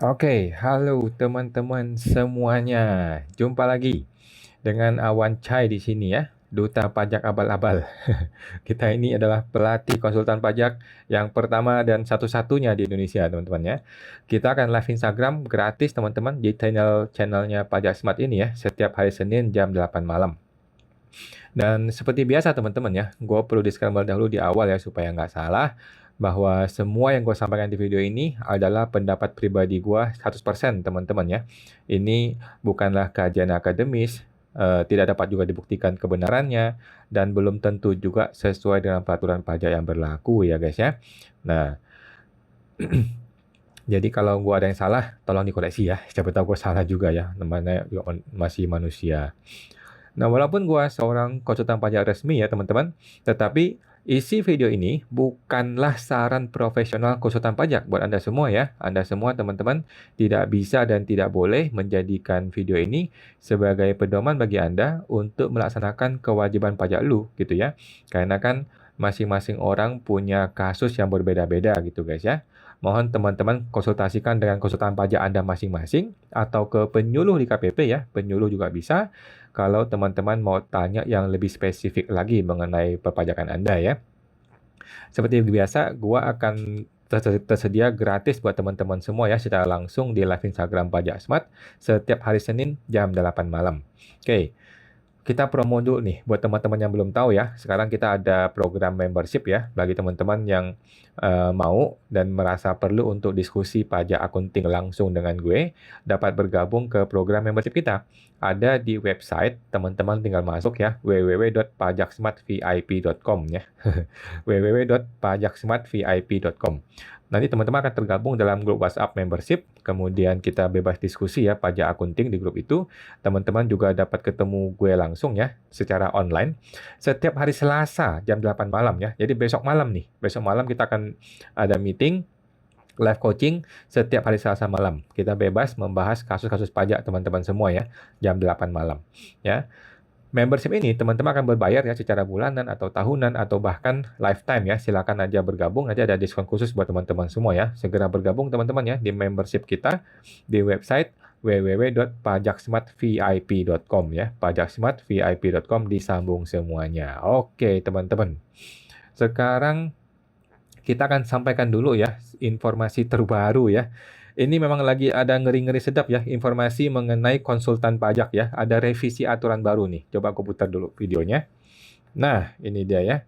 Oke, halo teman-teman semuanya. Jumpa lagi dengan Awan Chai di sini ya, Duta Pajak Abal-Abal. Kita ini adalah pelatih konsultan pajak yang pertama dan satu-satunya di Indonesia, teman-teman ya. Kita akan live Instagram gratis, teman-teman, di channelnya Pajak Smart ini ya, setiap hari Senin jam 8 malam. Dan seperti biasa teman-teman ya, gue perlu disclaimer dahulu di awal ya supaya nggak salah bahwa semua yang gue sampaikan di video ini adalah pendapat pribadi gue 100% teman-teman ya. Ini bukanlah kajian akademis, tidak dapat juga dibuktikan kebenarannya, dan belum tentu juga sesuai dengan peraturan pajak yang berlaku ya guys ya. Nah, jadi kalau gue ada yang salah, tolong dikoreksi ya. Siapa tahu gue salah juga ya, namanya juga masih manusia. Nah, walaupun gua seorang konsultan pajak resmi ya, teman-teman, tetapi isi video ini bukanlah saran profesional konsultan pajak buat Anda semua ya. Anda semua, teman-teman, tidak bisa dan tidak boleh menjadikan video ini sebagai pedoman bagi Anda untuk melaksanakan kewajiban pajak lu, gitu ya. Karena kan masing-masing orang punya kasus yang berbeda-beda gitu, guys ya. Mohon teman-teman konsultasikan dengan konsultan pajak Anda masing-masing atau ke penyuluh di KPP ya, penyuluh juga bisa kalau teman-teman mau tanya yang lebih spesifik lagi mengenai perpajakan Anda ya. Seperti biasa, gua akan tersedia gratis buat teman-teman semua ya secara langsung di live Instagram Pajak Smart setiap hari Senin jam 8 malam. Oke, kita promo dulu nih buat teman-teman yang belum tahu ya. Sekarang kita ada program membership ya bagi teman-teman yang mau dan merasa perlu untuk diskusi pajak akunting langsung dengan gue, dapat bergabung ke program membership kita. Ada di website, teman-teman tinggal masuk ya, www.pajaksmartvip.com ya. www.pajaksmartvip.com. Nanti teman-teman akan tergabung dalam grup WhatsApp membership, kemudian kita bebas diskusi ya pajak akunting di grup itu. Teman-teman juga dapat ketemu gue langsung ya secara online setiap hari Selasa jam 8 malam ya. Jadi besok malam nih, besok malam kita akan ada meeting live coaching setiap hari Selasa malam. Kita bebas membahas kasus-kasus pajak teman-teman semua ya, jam 8 malam ya. Membership ini teman-teman akan berbayar ya secara bulanan atau tahunan atau bahkan lifetime ya. Silakan aja bergabung, nanti ada diskon khusus buat teman-teman semua ya. Segera bergabung teman-teman ya di membership kita di website www.pajaksmartvip.com ya. pajaksmartvip.com disambung semuanya. Oke, teman-teman. Sekarang kita akan sampaikan dulu ya informasi terbaru ya. Ini memang lagi ada ngeri-ngeri sedap ya, informasi mengenai konsultan pajak ya. Ada revisi aturan baru nih. Coba aku putar dulu videonya. Nah, ini dia ya.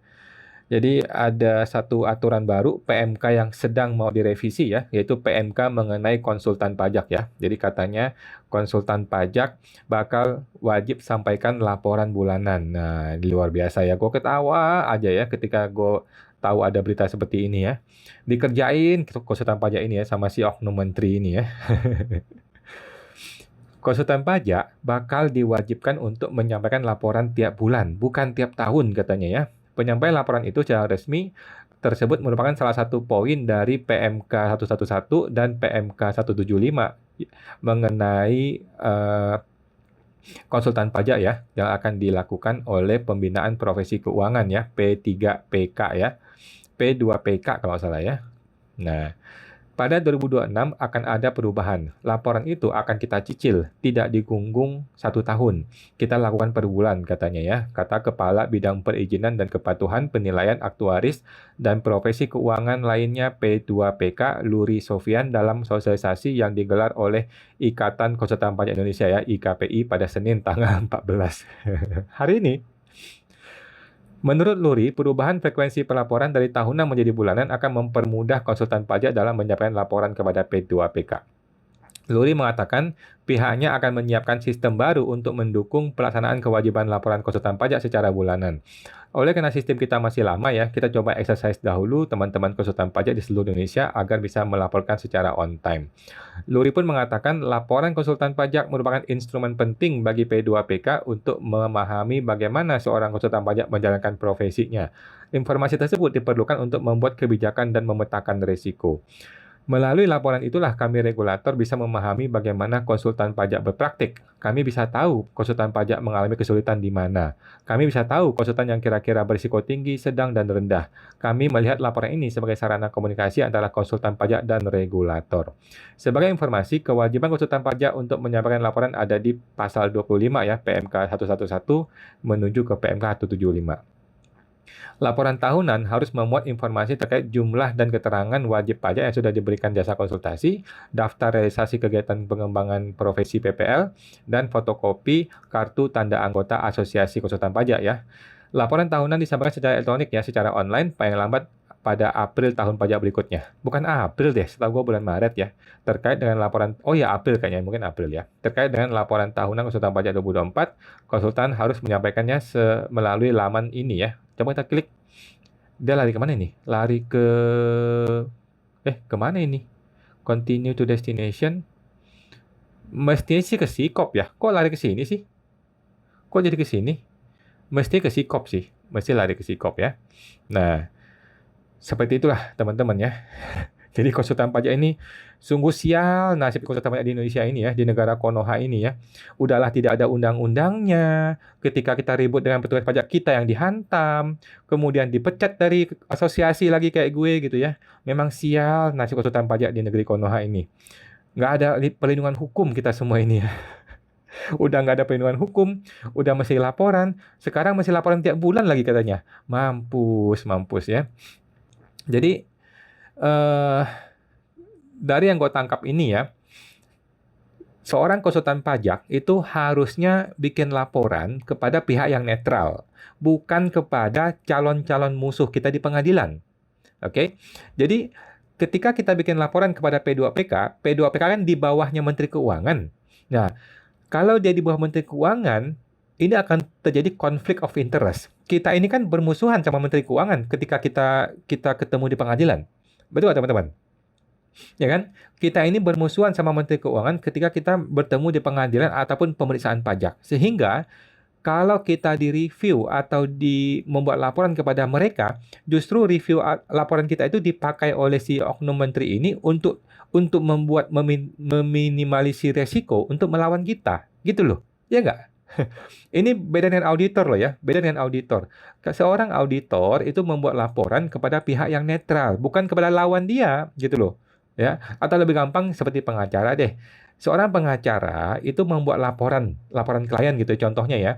Jadi ada satu aturan baru PMK yang sedang mau direvisi ya, yaitu PMK mengenai konsultan pajak ya. Jadi katanya konsultan pajak bakal wajib sampaikan laporan bulanan. Nah, di luar biasa ya. Gue ketawa aja ya ketika gue tahu ada berita seperti ini ya. Dikerjain konsultan pajak ini ya sama si oknum menteri ini ya. Konsultan pajak bakal diwajibkan untuk menyampaikan laporan tiap bulan, bukan tiap tahun katanya ya. Penyampaian laporan itu secara resmi tersebut merupakan salah satu poin dari PMK 111 dan PMK 175 mengenai konsultan pajak ya yang akan dilakukan oleh Pembinaan Profesi Keuangan ya, P3PK ya. P2PK kalau nggak salah ya. Nah, pada 2026 akan ada perubahan. Laporan itu akan kita cicil, tidak digunggung 1 tahun. Kita lakukan per bulan katanya ya, kata Kepala Bidang Perizinan dan Kepatuhan Penilaian Aktuaris dan Profesi Keuangan lainnya P2PK Luri Sofian dalam sosialisasi yang digelar oleh Ikatan Konsultan Pajak Indonesia ya, IKPI pada Senin tanggal 14 hari ini. Menurut Luri, perubahan frekuensi pelaporan dari tahunan menjadi bulanan akan mempermudah konsultan pajak dalam menyampaikan laporan kepada P2PK. Luri mengatakan pihaknya akan menyiapkan sistem baru untuk mendukung pelaksanaan kewajiban laporan konsultan pajak secara bulanan. Oleh karena sistem kita masih lama ya, kita coba exercise dahulu teman-teman konsultan pajak di seluruh Indonesia agar bisa melaporkan secara on time. Luri pun mengatakan laporan konsultan pajak merupakan instrumen penting bagi P2PK untuk memahami bagaimana seorang konsultan pajak menjalankan profesinya. Informasi tersebut diperlukan untuk membuat kebijakan dan memetakan risiko. Melalui laporan itulah kami regulator bisa memahami bagaimana konsultan pajak berpraktik. Kami bisa tahu konsultan pajak mengalami kesulitan di mana. Kami bisa tahu konsultan yang kira-kira berisiko tinggi, sedang, dan rendah. Kami melihat laporan ini sebagai sarana komunikasi antara konsultan pajak dan regulator. Sebagai informasi, kewajiban konsultan pajak untuk menyampaikan laporan ada di pasal 25 ya, PMK 111 menuju ke PMK 175. Laporan tahunan harus memuat informasi terkait jumlah dan keterangan wajib pajak yang sudah diberikan jasa konsultasi, daftar realisasi kegiatan pengembangan profesi PPL, dan fotokopi kartu tanda anggota Asosiasi Konsultan Pajak ya. Laporan tahunan disampaikan secara elektronik ya, secara online paling lambat pada April tahun pajak berikutnya. Bukan April deh, setahu gue bulan Maret ya. Terkait dengan laporan, oh ya April kayaknya, mungkin April ya. Terkait dengan laporan tahunan konsultan pajak 2024, konsultan harus menyampaikannya melalui laman ini ya. Coba kita klik. Dia lari kemana ini? Lari ke... kemana ini? Continue to destination. Mestinya sih ke Sikop ya. Kok lari ke sini sih? Kok jadi ke sini? Mesti ke Sikop sih. Mesti lari ke Sikop ya. Nah, seperti itulah teman-teman ya. Jadi konsultan pajak ini sungguh sial nasib konsultan pajak di Indonesia ini ya, di negara Konoha ini ya. Udahlah tidak ada undang-undangnya. Ketika kita ribut dengan petugas pajak kita yang dihantam, kemudian dipecat dari asosiasi lagi kayak gue gitu ya. Memang sial nasib konsultan pajak di negeri Konoha ini. Nggak ada perlindungan hukum kita semua ini ya. Udah nggak ada perlindungan hukum, udah mesti laporan. Sekarang mesti laporan tiap bulan lagi katanya. Mampus ya. Jadi, dari yang gue tangkap ini ya, seorang konsultan pajak itu harusnya bikin laporan kepada pihak yang netral, bukan kepada calon-calon musuh kita di pengadilan. Oke? Jadi, ketika kita bikin laporan kepada P2PK, P2PK kan di bawahnya Menteri Keuangan. Nah, kalau dia di bawah Menteri Keuangan, ini akan terjadi konflik of interest. Kita ini kan bermusuhan sama Menteri Keuangan ketika kita ketemu di pengadilan. Betul nggak teman-teman? Ya kan? Kita ini bermusuhan sama Menteri Keuangan ketika kita bertemu di pengadilan ataupun pemeriksaan pajak. Sehingga kalau kita di-review atau membuat laporan kepada mereka, justru review laporan kita itu dipakai oleh si oknum menteri ini untuk meminimalisir resiko untuk melawan kita. Gitu loh. Ya nggak? Ini beda dengan auditor loh ya, beda dengan auditor. Seorang auditor itu membuat laporan kepada pihak yang netral, bukan kepada lawan dia, gitu loh. Ya, atau lebih gampang seperti pengacara deh. Seorang pengacara itu membuat laporan klien gitu contohnya ya.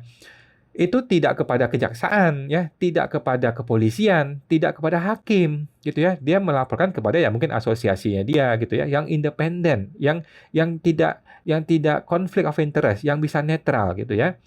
Itu tidak kepada kejaksaan ya, tidak kepada kepolisian, tidak kepada hakim gitu ya. Dia melaporkan kepada ya mungkin asosiasinya dia gitu ya, yang independen, yang tidak konflik of interest, yang bisa netral gitu ya.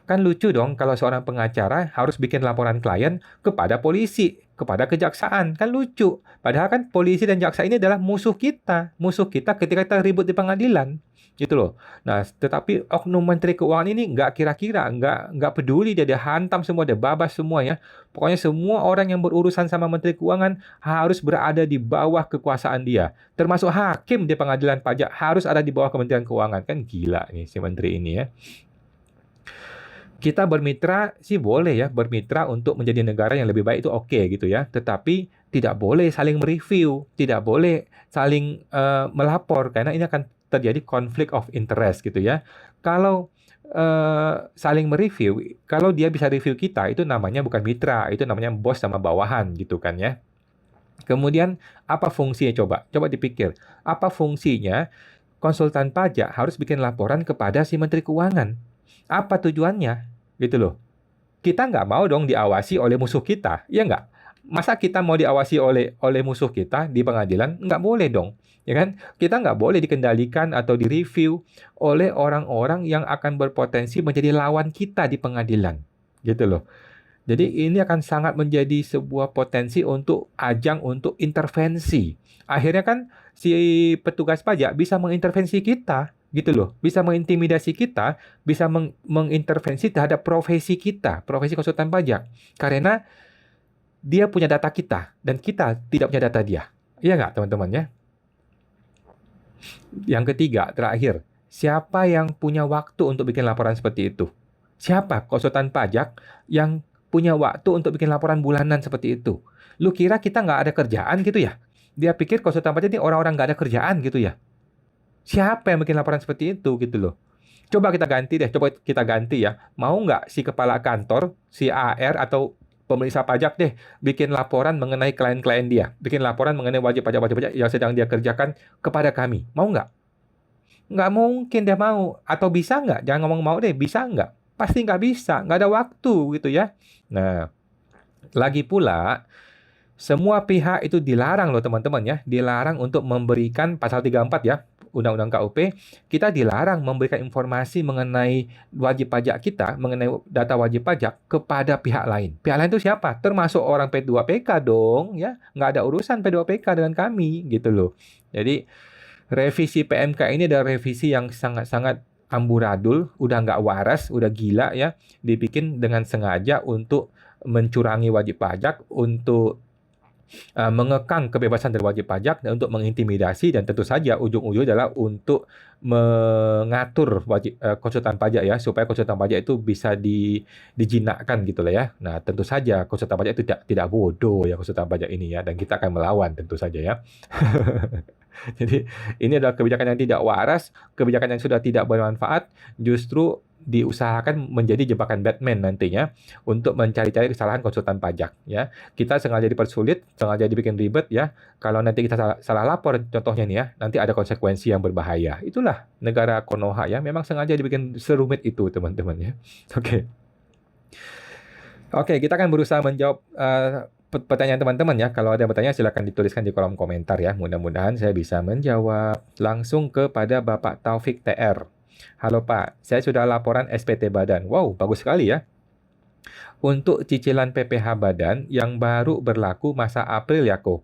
Kan lucu dong kalau seorang pengacara harus bikin laporan klien kepada polisi, kepada kejaksaan. Kan lucu. Padahal kan polisi dan jaksa ini adalah musuh kita. Musuh kita ketika kita ribut di pengadilan. Gitu loh. Nah, tetapi oknum Menteri Keuangan ini nggak kira-kira, nggak peduli, dia hantam semua, dia babas semua ya. Pokoknya semua orang yang berurusan sama Menteri Keuangan harus berada di bawah kekuasaan dia. Termasuk hakim di pengadilan pajak harus ada di bawah Kementerian Keuangan. Kan gila nih si menteri ini ya. Kita bermitra sih boleh ya, bermitra untuk menjadi negara yang lebih baik itu oke gitu ya. Tetapi tidak boleh saling mereview, tidak boleh saling melapor karena ini akan terjadi konflik of interest gitu ya. Kalau saling mereview, kalau dia bisa review kita itu namanya bukan mitra, itu namanya bos sama bawahan gitu kan ya. Kemudian apa fungsinya coba? Coba dipikir. Apa fungsinya konsultan pajak harus bikin laporan kepada si Menteri Keuangan? Apa tujuannya? Gitu loh. Kita nggak mau dong diawasi oleh musuh kita, ya nggak? Masa kita mau diawasi oleh musuh kita di pengadilan? Nggak boleh dong, ya kan? Kita nggak boleh dikendalikan atau direview oleh orang-orang yang akan berpotensi menjadi lawan kita di pengadilan, gitu loh. Jadi ini akan sangat menjadi sebuah potensi untuk ajang untuk intervensi. Akhirnya kan si petugas pajak bisa mengintervensi kita, gitu loh. Bisa mengintimidasi kita, bisa mengintervensi terhadap profesi kita, profesi konsultan pajak. Karena dia punya data kita dan kita tidak punya data dia. Iya nggak teman-teman ya? Yang ketiga, terakhir, siapa yang punya waktu untuk bikin laporan seperti itu? Siapa konsultan pajak yang punya waktu untuk bikin laporan bulanan seperti itu? Lu kira kita nggak ada kerjaan gitu ya? Dia pikir konsultan pajak ini orang-orang nggak ada kerjaan gitu ya. Siapa yang bikin laporan seperti itu gitu loh. Coba kita ganti deh, coba kita ganti ya. Mau nggak si kepala kantor, si AR atau pemeriksa pajak deh bikin laporan mengenai klien-klien dia, bikin laporan mengenai wajib pajak yang sedang dia kerjakan kepada kami. Mau nggak? Nggak mungkin dia mau. Atau bisa nggak? Jangan ngomong mau deh, bisa nggak? Pasti nggak bisa, nggak ada waktu gitu ya. Nah, lagi pula, semua pihak itu dilarang loh teman-teman ya, dilarang untuk memberikan pasal 34 ya, Undang-Undang KUP, kita dilarang memberikan informasi mengenai wajib pajak kita, mengenai data wajib pajak kepada pihak lain. Pihak lain itu siapa? Termasuk orang P2PK dong ya, nggak ada urusan P2PK dengan kami gitu loh. Jadi revisi PMK ini adalah revisi yang sangat-sangat amburadul, udah nggak waras, udah gila ya, dibikin dengan sengaja untuk mencurangi wajib pajak, untuk mengekang kebebasan dari wajib pajak dan untuk mengintimidasi, dan tentu saja ujung-ujungnya adalah untuk mengatur konsultan pajak ya, supaya konsultan pajak itu bisa dijinakkan gitu lah ya. Nah, tentu saja konsultan pajak itu tidak bodoh ya, konsultan pajak ini ya, dan kita akan melawan tentu saja ya. Jadi ini adalah kebijakan yang tidak waras, kebijakan yang sudah tidak bermanfaat, justru diusahakan menjadi jebakan Batman nantinya untuk mencari-cari kesalahan konsultan pajak ya. Kita sengaja dipersulit, sengaja dibikin ribet ya. Kalau nanti kita salah lapor contohnya nih ya, nanti ada konsekuensi yang berbahaya. Itulah negara Konoha ya, memang sengaja dibikin serumit itu teman-teman ya. Oke. Oke, kita akan berusaha menjawab pertanyaan teman-teman ya. Kalau ada yang bertanya silakan dituliskan di kolom komentar ya. Mudah-mudahan saya bisa menjawab. Langsung kepada Bapak Taufik TR. Halo Pak, saya sudah laporan SPT Badan. Wow, bagus sekali ya. Untuk cicilan PPh Badan yang baru berlaku masa April ya kok.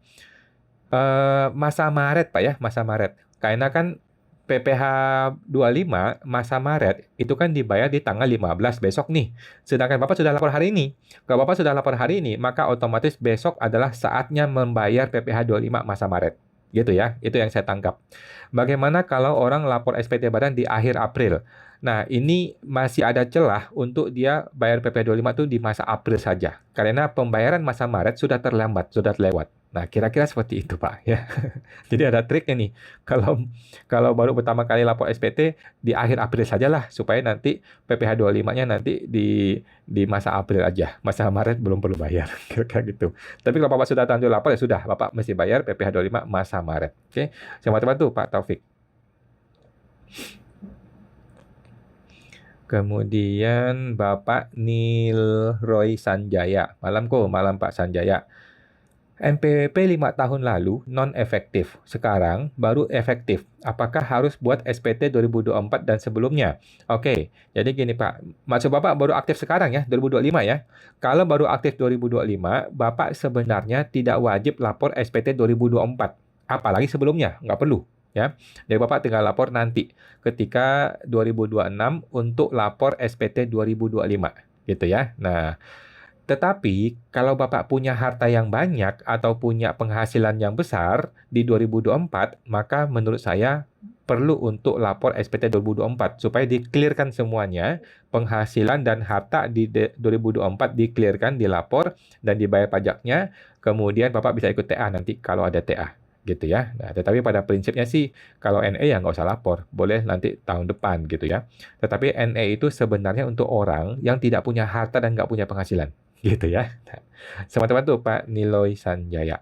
Masa Maret Pak ya, masa Maret. Karena kan PPh 25 masa Maret itu kan dibayar di tanggal 15 besok nih. Sedangkan Bapak sudah lapor hari ini. Kalau Bapak sudah lapor hari ini, maka otomatis besok adalah saatnya membayar PPh 25 masa Maret. Gitu ya, itu yang saya tangkap. Bagaimana kalau orang lapor SPT Badan di akhir April? Nah, ini masih ada celah untuk dia bayar PPh 25 itu di masa April saja. Karena pembayaran masa Maret sudah terlambat, sudah lewat. Nah, kira-kira seperti itu, Pak. Ya. Jadi ada triknya nih. Kalau kalau baru pertama kali lapor SPT di akhir April sajalah, supaya nanti PPh 25-nya nanti di masa April aja. Masa Maret belum perlu bayar. Kira-kira gitu. Tapi kalau Bapak sudah lanjut lapor, ya sudah. Bapak mesti bayar PPh 25 masa Maret. Oke. Sama teman-teman tuh, Pak Taufik. Kemudian Bapak Nilroy Sanjaya. Malam kok, malam Pak Sanjaya. NPWP 5 tahun lalu non-efektif. Sekarang baru efektif. Apakah harus buat SPT 2024 dan sebelumnya? Oke, jadi gini Pak. Maksud Bapak baru aktif sekarang ya, 2025 ya. Kalau baru aktif 2025, Bapak sebenarnya tidak wajib lapor SPT 2024. Apalagi sebelumnya, nggak perlu. Ya, jadi Bapak tinggal lapor nanti ketika 2026 untuk lapor SPT 2025 gitu ya. Nah, tetapi kalau Bapak punya harta yang banyak atau punya penghasilan yang besar di 2024, maka menurut saya perlu untuk lapor SPT 2024 supaya diklirkan semuanya, penghasilan dan harta di 2024 diklirkan, dilapor dan dibayar pajaknya, kemudian Bapak bisa ikut TA nanti kalau ada TA. Gitu ya. Nah, tetapi pada prinsipnya sih kalau NE ya nggak usah lapor, boleh nanti tahun depan gitu ya. Tetapi NE itu sebenarnya untuk orang yang tidak punya harta dan nggak punya penghasilan, gitu ya. Nah, sama-sama tuh Pak Niloy Sanjaya.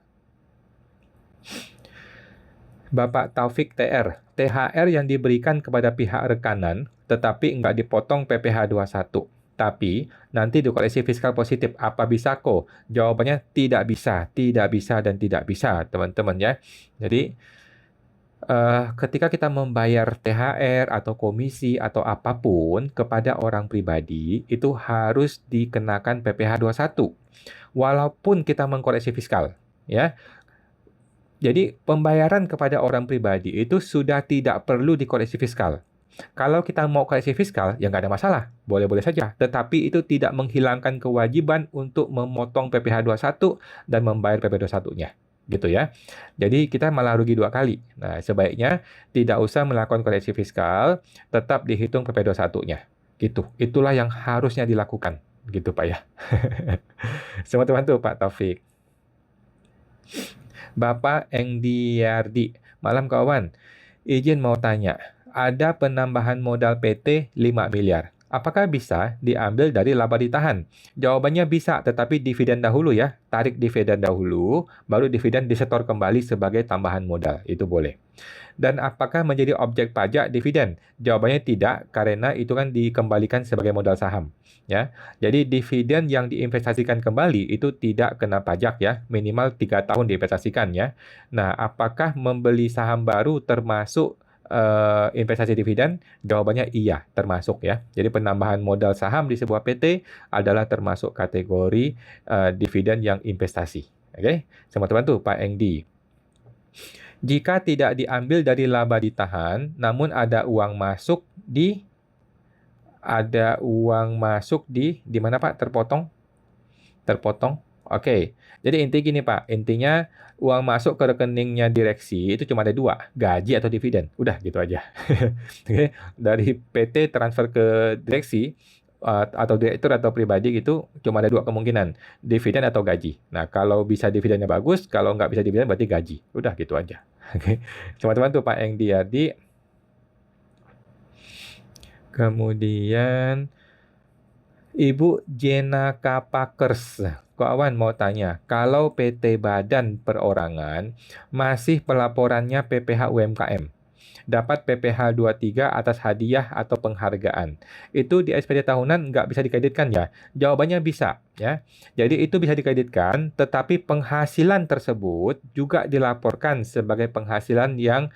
Bapak Taufik TR, THR yang diberikan kepada pihak rekanan tetapi nggak dipotong PPh 21. Tapi nanti dikoreksi fiskal positif. Apa bisa kok? Jawabannya tidak bisa, dan tidak bisa, teman-teman ya. Jadi ketika kita membayar THR atau komisi atau apapun kepada orang pribadi, itu harus dikenakan PPh 21. Walaupun kita mengkoreksi fiskal, ya. Jadi pembayaran kepada orang pribadi itu sudah tidak perlu dikoreksi fiskal. Kalau kita mau koreksi fiskal, ya nggak ada masalah. Boleh-boleh saja. Tetapi itu tidak menghilangkan kewajiban untuk memotong PPh 21 dan membayar PPh 21-nya. Gitu ya. Jadi kita malah rugi 2 kali. Nah, sebaiknya tidak usah melakukan koreksi fiskal, tetap dihitung PPh 21-nya. Gitu. Itulah yang harusnya dilakukan. Gitu Pak ya. Semua teman tuh Pak Taufik. Bapak Engdiardi, malam kawan. Izin mau tanya, ada penambahan modal PT 5 miliar. Apakah bisa diambil dari laba ditahan? Jawabannya bisa, tetapi dividen dahulu ya. Tarik dividen dahulu, baru dividen disetor kembali sebagai tambahan modal. Itu boleh. Dan apakah menjadi objek pajak dividen? Jawabannya tidak, karena itu kan dikembalikan sebagai modal saham. Ya, jadi dividen yang diinvestasikan kembali itu tidak kena pajak ya, minimal 3 tahun diinvestasikan ya. Nah, apakah membeli saham baru termasuk investasi dividen? Jawabannya iya, termasuk ya. Jadi penambahan modal saham di sebuah PT adalah termasuk kategori dividen yang investasi. Oke, sama teman tuh Pak Engdi. Jika tidak diambil dari laba ditahan, namun ada uang masuk di mana Pak? Terpotong. Oke. Jadi gini Pak, intinya uang masuk ke rekeningnya direksi itu cuma ada dua, gaji atau dividen. Udah gitu aja. Oke. Dari PT transfer ke direksi atau direktur atau pribadi gitu cuma ada dua kemungkinan, dividen atau gaji. Nah, kalau bisa dividennya bagus, kalau nggak bisa dividen berarti gaji. Udah gitu aja. Oke. Teman-teman tuh Pak Engdiardi. Kemudian Ibu Jena Kapakers. Kawan mau tanya, kalau PT Badan Perorangan masih pelaporannya PPh UMKM, dapat PPh 23 atas hadiah atau penghargaan. Itu di SPD tahunan nggak bisa dikreditkan ya? Jawabannya bisa ya. Jadi itu bisa dikreditkan, tetapi penghasilan tersebut juga dilaporkan sebagai penghasilan yang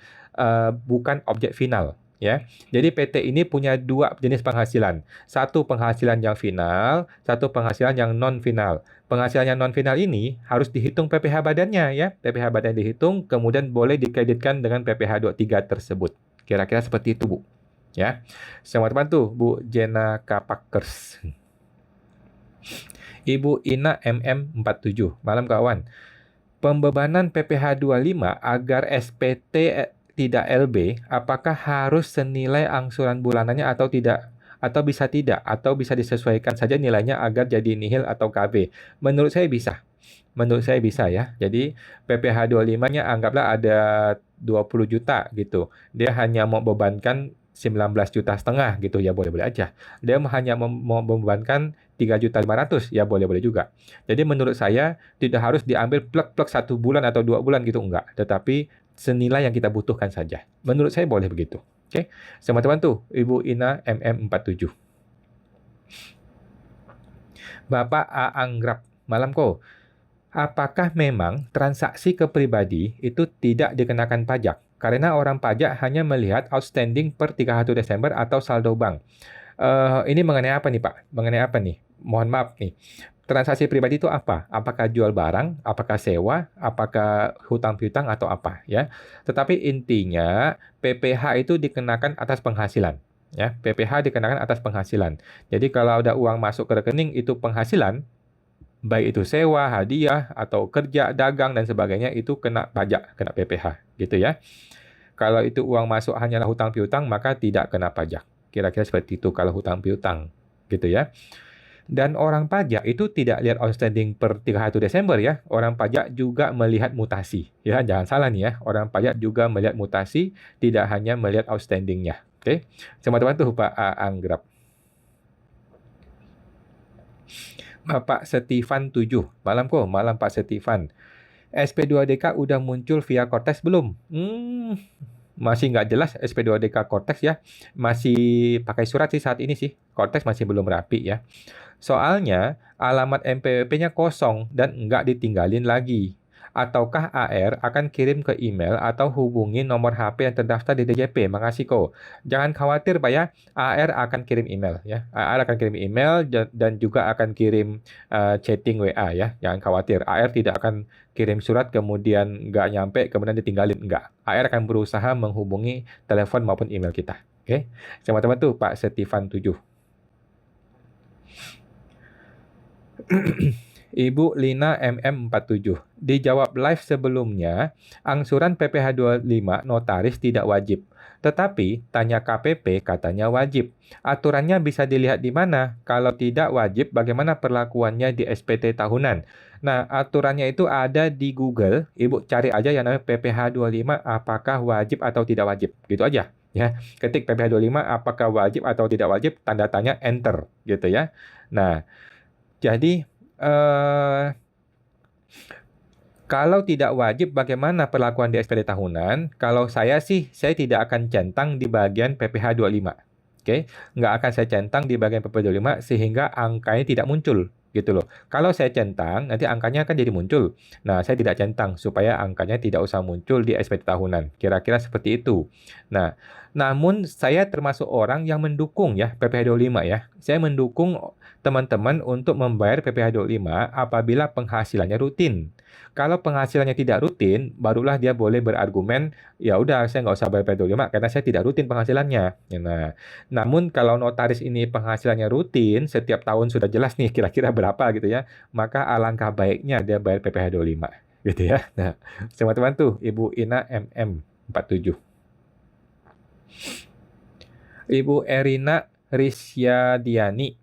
bukan objek final. Ya, jadi PT ini punya dua jenis penghasilan. Satu penghasilan yang final, satu penghasilan yang non final. Penghasilan yang non final ini harus dihitung PPh badannya ya. PPh badan dihitung, kemudian boleh dikreditkan dengan PPh 23 tersebut. Kira-kira seperti itu, Bu. Ya. Selamat teman tuh, Bu Jena Kapakers. Ibu Ina MM47. Malam kawan. Pembebanan PPh 25 agar SPT tidak LB, apakah harus senilai angsuran bulanannya atau tidak? Atau bisa tidak? Atau bisa disesuaikan saja nilainya agar jadi nihil atau KB? Menurut saya bisa. Menurut saya bisa ya. Jadi PPh 25-nya anggaplah ada 20 juta gitu. Dia hanya mau bebankan 19,5 juta gitu ya boleh-boleh aja. Dia hanya mau membebankan 3,5 juta ya boleh-boleh juga. Jadi menurut saya tidak harus diambil plek-plek 1 bulan atau 2 bulan gitu enggak. Tetapi senilai yang kita butuhkan saja. Menurut saya boleh begitu. Oke. Sama teman tuh Ibu Ina MM47. Bapak A. Anggrap. Malam kok. Apakah memang transaksi ke pribadi itu tidak dikenakan pajak? Karena orang pajak hanya melihat outstanding per 31 Desember atau saldo bank. Ini mengenai apa nih Pak? Mengenai apa nih? Mohon maaf nih. Transaksi pribadi itu apa? Apakah jual barang? Apakah sewa? Apakah hutang piutang atau apa? Ya. Tetapi intinya PPh itu dikenakan atas penghasilan. Ya, PPh dikenakan atas penghasilan. Jadi kalau ada uang masuk ke rekening itu penghasilan, baik itu sewa, hadiah, atau kerja, dagang, dan sebagainya, itu kena pajak, kena PPh, gitu ya. Kalau itu uang masuk hanyalah hutang piutang, maka tidak kena pajak. Kira-kira seperti itu kalau hutang piutang, gitu ya. Dan orang pajak itu tidak lihat outstanding per 31 Desember ya. Orang pajak juga melihat mutasi. Ya, jangan salah nih ya. Orang pajak juga melihat mutasi, tidak hanya melihat outstandingnya. Oke. Sama teman tuh Pak Anggrap. Bapak Stefan 7. Malam kok, malam Pak Stefan. SP2DK udah muncul via Cortex belum? Masih nggak jelas SP2DK Cortex ya. Masih pakai surat sih saat ini sih. Cortex masih belum rapi ya. Soalnya alamat MPWP-nya kosong dan nggak ditinggalin lagi. Ataukah AR akan kirim ke email atau hubungi nomor HP yang terdaftar di DJP? Makasih kok. Jangan khawatir Pak ya, AR akan kirim email ya. AR akan kirim email dan juga akan kirim chatting WA ya. Jangan khawatir, AR tidak akan kirim surat kemudian nggak nyampe kemudian ditinggalin. Nggak. AR akan berusaha menghubungi telepon maupun email kita. Oke, teman-teman tuh Pak Stefan 7. Ibu Lina MM47. Dijawab live sebelumnya, angsuran PPh 25 notaris tidak wajib. Tetapi, tanya KPP katanya wajib. Aturannya bisa dilihat di mana? Kalau tidak wajib, bagaimana perlakuannya di SPT tahunan? Nah, aturannya itu ada di Google. Ibu cari aja yang namanya PPh 25, apakah wajib atau tidak wajib. Gitu aja. Ya, ketik PPh 25, apakah wajib atau tidak wajib, tanda tanya, enter. Gitu ya. Nah, jadi eh, kalau tidak wajib, bagaimana perlakuan di SPT tahunan? Kalau saya sih, saya tidak akan centang di bagian PPh 25. Oke, nggak akan saya centang di bagian PPh 25 sehingga angkanya tidak muncul. Gitu loh. Kalau saya centang, nanti angkanya akan jadi muncul. Nah, saya tidak centang supaya angkanya tidak usah muncul di SPT tahunan. Kira-kira seperti itu. Nah, namun saya termasuk orang yang mendukung ya PPh 25 ya. Saya mendukung teman-teman untuk membayar PPh 25 apabila penghasilannya rutin. Kalau penghasilannya tidak rutin, barulah dia boleh berargumen, ya udah saya nggak usah bayar PPh 25 karena saya tidak rutin penghasilannya. Nah, namun kalau notaris ini penghasilannya rutin, setiap tahun sudah jelas nih kira-kira berapa gitu ya, maka alangkah baiknya dia bayar PPh 25 gitu ya. Nah, teman-teman tuh Ibu Ina MM 47. Ibu Erina Risyadiani.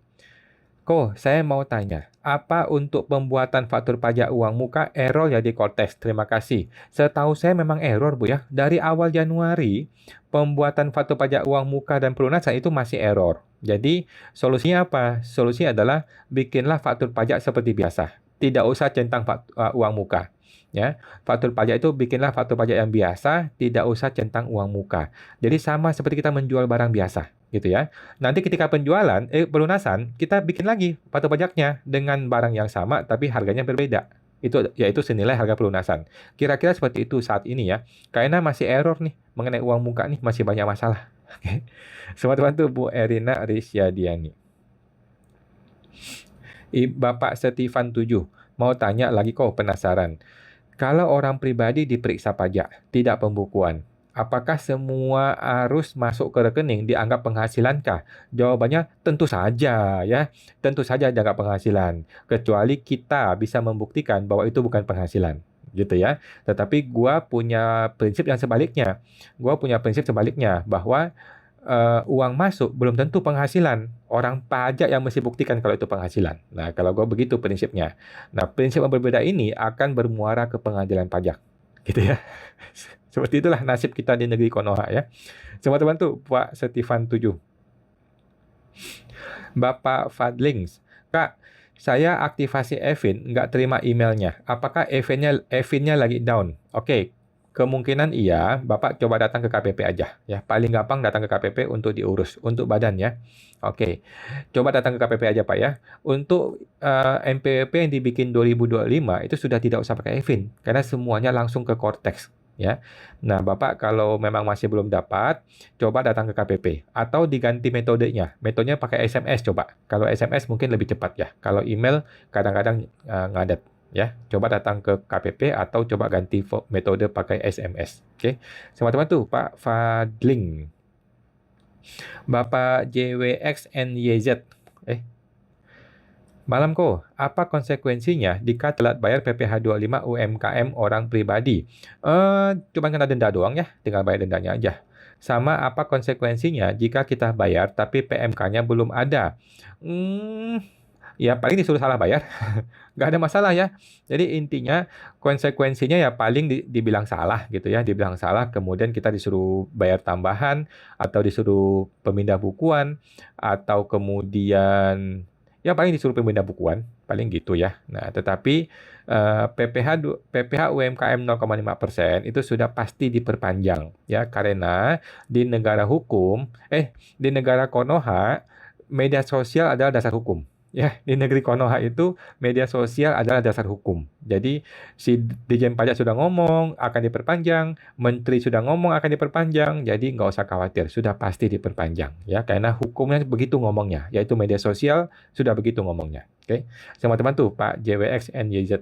Saya mau tanya, apa untuk pembuatan faktur pajak uang muka error ya di Cortex? Terima kasih. Setahu saya memang error, Bu ya. Dari awal Januari, pembuatan faktur pajak uang muka dan pelunasan itu masih error. Jadi, solusinya apa? Solusinya adalah bikinlah faktur pajak seperti biasa. Tidak usah centang uang muka. Ya, faktur pajak itu bikinlah faktur pajak yang biasa, tidak usah centang uang muka. Jadi sama seperti kita menjual barang biasa, gitu ya. Nanti ketika pelunasan, kita bikin lagi faktur pajaknya dengan barang yang sama tapi harganya berbeda. Itu yaitu senilai harga pelunasan. Kira-kira seperti itu saat ini ya. Karena masih error nih mengenai uang muka nih masih banyak masalah. Oke. Teman-teman tuh Bu Erina Risyadiani. Bapak Stefan 7 mau tanya lagi penasaran. Kalau orang pribadi diperiksa pajak, tidak pembukuan, apakah semua arus masuk ke rekening dianggap penghasilankah? Jawabannya tentu saja ya, tentu saja dianggap penghasilan, kecuali kita bisa membuktikan bahwa itu bukan penghasilan, gitu ya. Tetapi gua punya prinsip yang sebaliknya. Gua punya prinsip sebaliknya bahwa uang masuk belum tentu penghasilan. Orang pajak yang mesti buktikan kalau itu penghasilan. Nah, kalau gue begitu prinsipnya. Nah, prinsip yang berbeda ini akan bermuara ke pengadilan pajak. Gitu ya. Seperti itulah nasib kita di negeri Konoha ya. Teman-teman tuh, Pak Stefan 7. Bapak Fadlings. Kak, saya aktivasi Evin, nggak terima emailnya. Apakah Evinnya lagi down? Oke. Kemungkinan iya, Bapak coba datang ke KPP aja ya. Paling gampang datang ke KPP untuk diurus untuk badan ya. Oke. Coba datang ke KPP aja Pak ya. Untuk NPWP yang dibikin 2025 itu sudah tidak usah pakai Evin karena semuanya langsung ke Cortex ya. Nah, Bapak kalau memang masih belum dapat, coba datang ke KPP atau diganti metodenya. Metodenya pakai SMS coba. Kalau SMS mungkin lebih cepat ya. Kalau email kadang-kadang ngadet. Ya, coba datang ke KPP atau coba ganti metode pakai SMS. Oke, teman-teman tuh Pak Fadling, Bapak JWXNYZ. Malam apa konsekuensinya jika telat bayar PPh 25 UMKM orang pribadi? Cuma kena denda doang ya, tinggal bayar dendanya aja. Sama apa konsekuensinya jika kita bayar tapi PMK-nya belum ada? Ya paling disuruh salah bayar. Nggak ada masalah ya. Jadi intinya konsekuensinya ya paling dibilang salah gitu ya. Dibilang salah kemudian kita disuruh bayar tambahan atau disuruh pemindah bukuan atau kemudian ya paling disuruh pemindah bukuan. Paling gitu ya. Nah tetapi PPh UMKM 0,5% itu sudah pasti diperpanjang ya. Karena di negara hukum, di negara Konoha media sosial adalah dasar hukum. Ya, di negeri Konoha itu media sosial adalah dasar hukum. Jadi si Dirjen Pajak sudah ngomong akan diperpanjang, Menteri sudah ngomong akan diperpanjang, jadi nggak usah khawatir, sudah pasti diperpanjang. Ya, karena hukumnya begitu ngomongnya, yaitu media sosial sudah begitu ngomongnya. Oke, teman-teman tuh Pak JWX NYZ.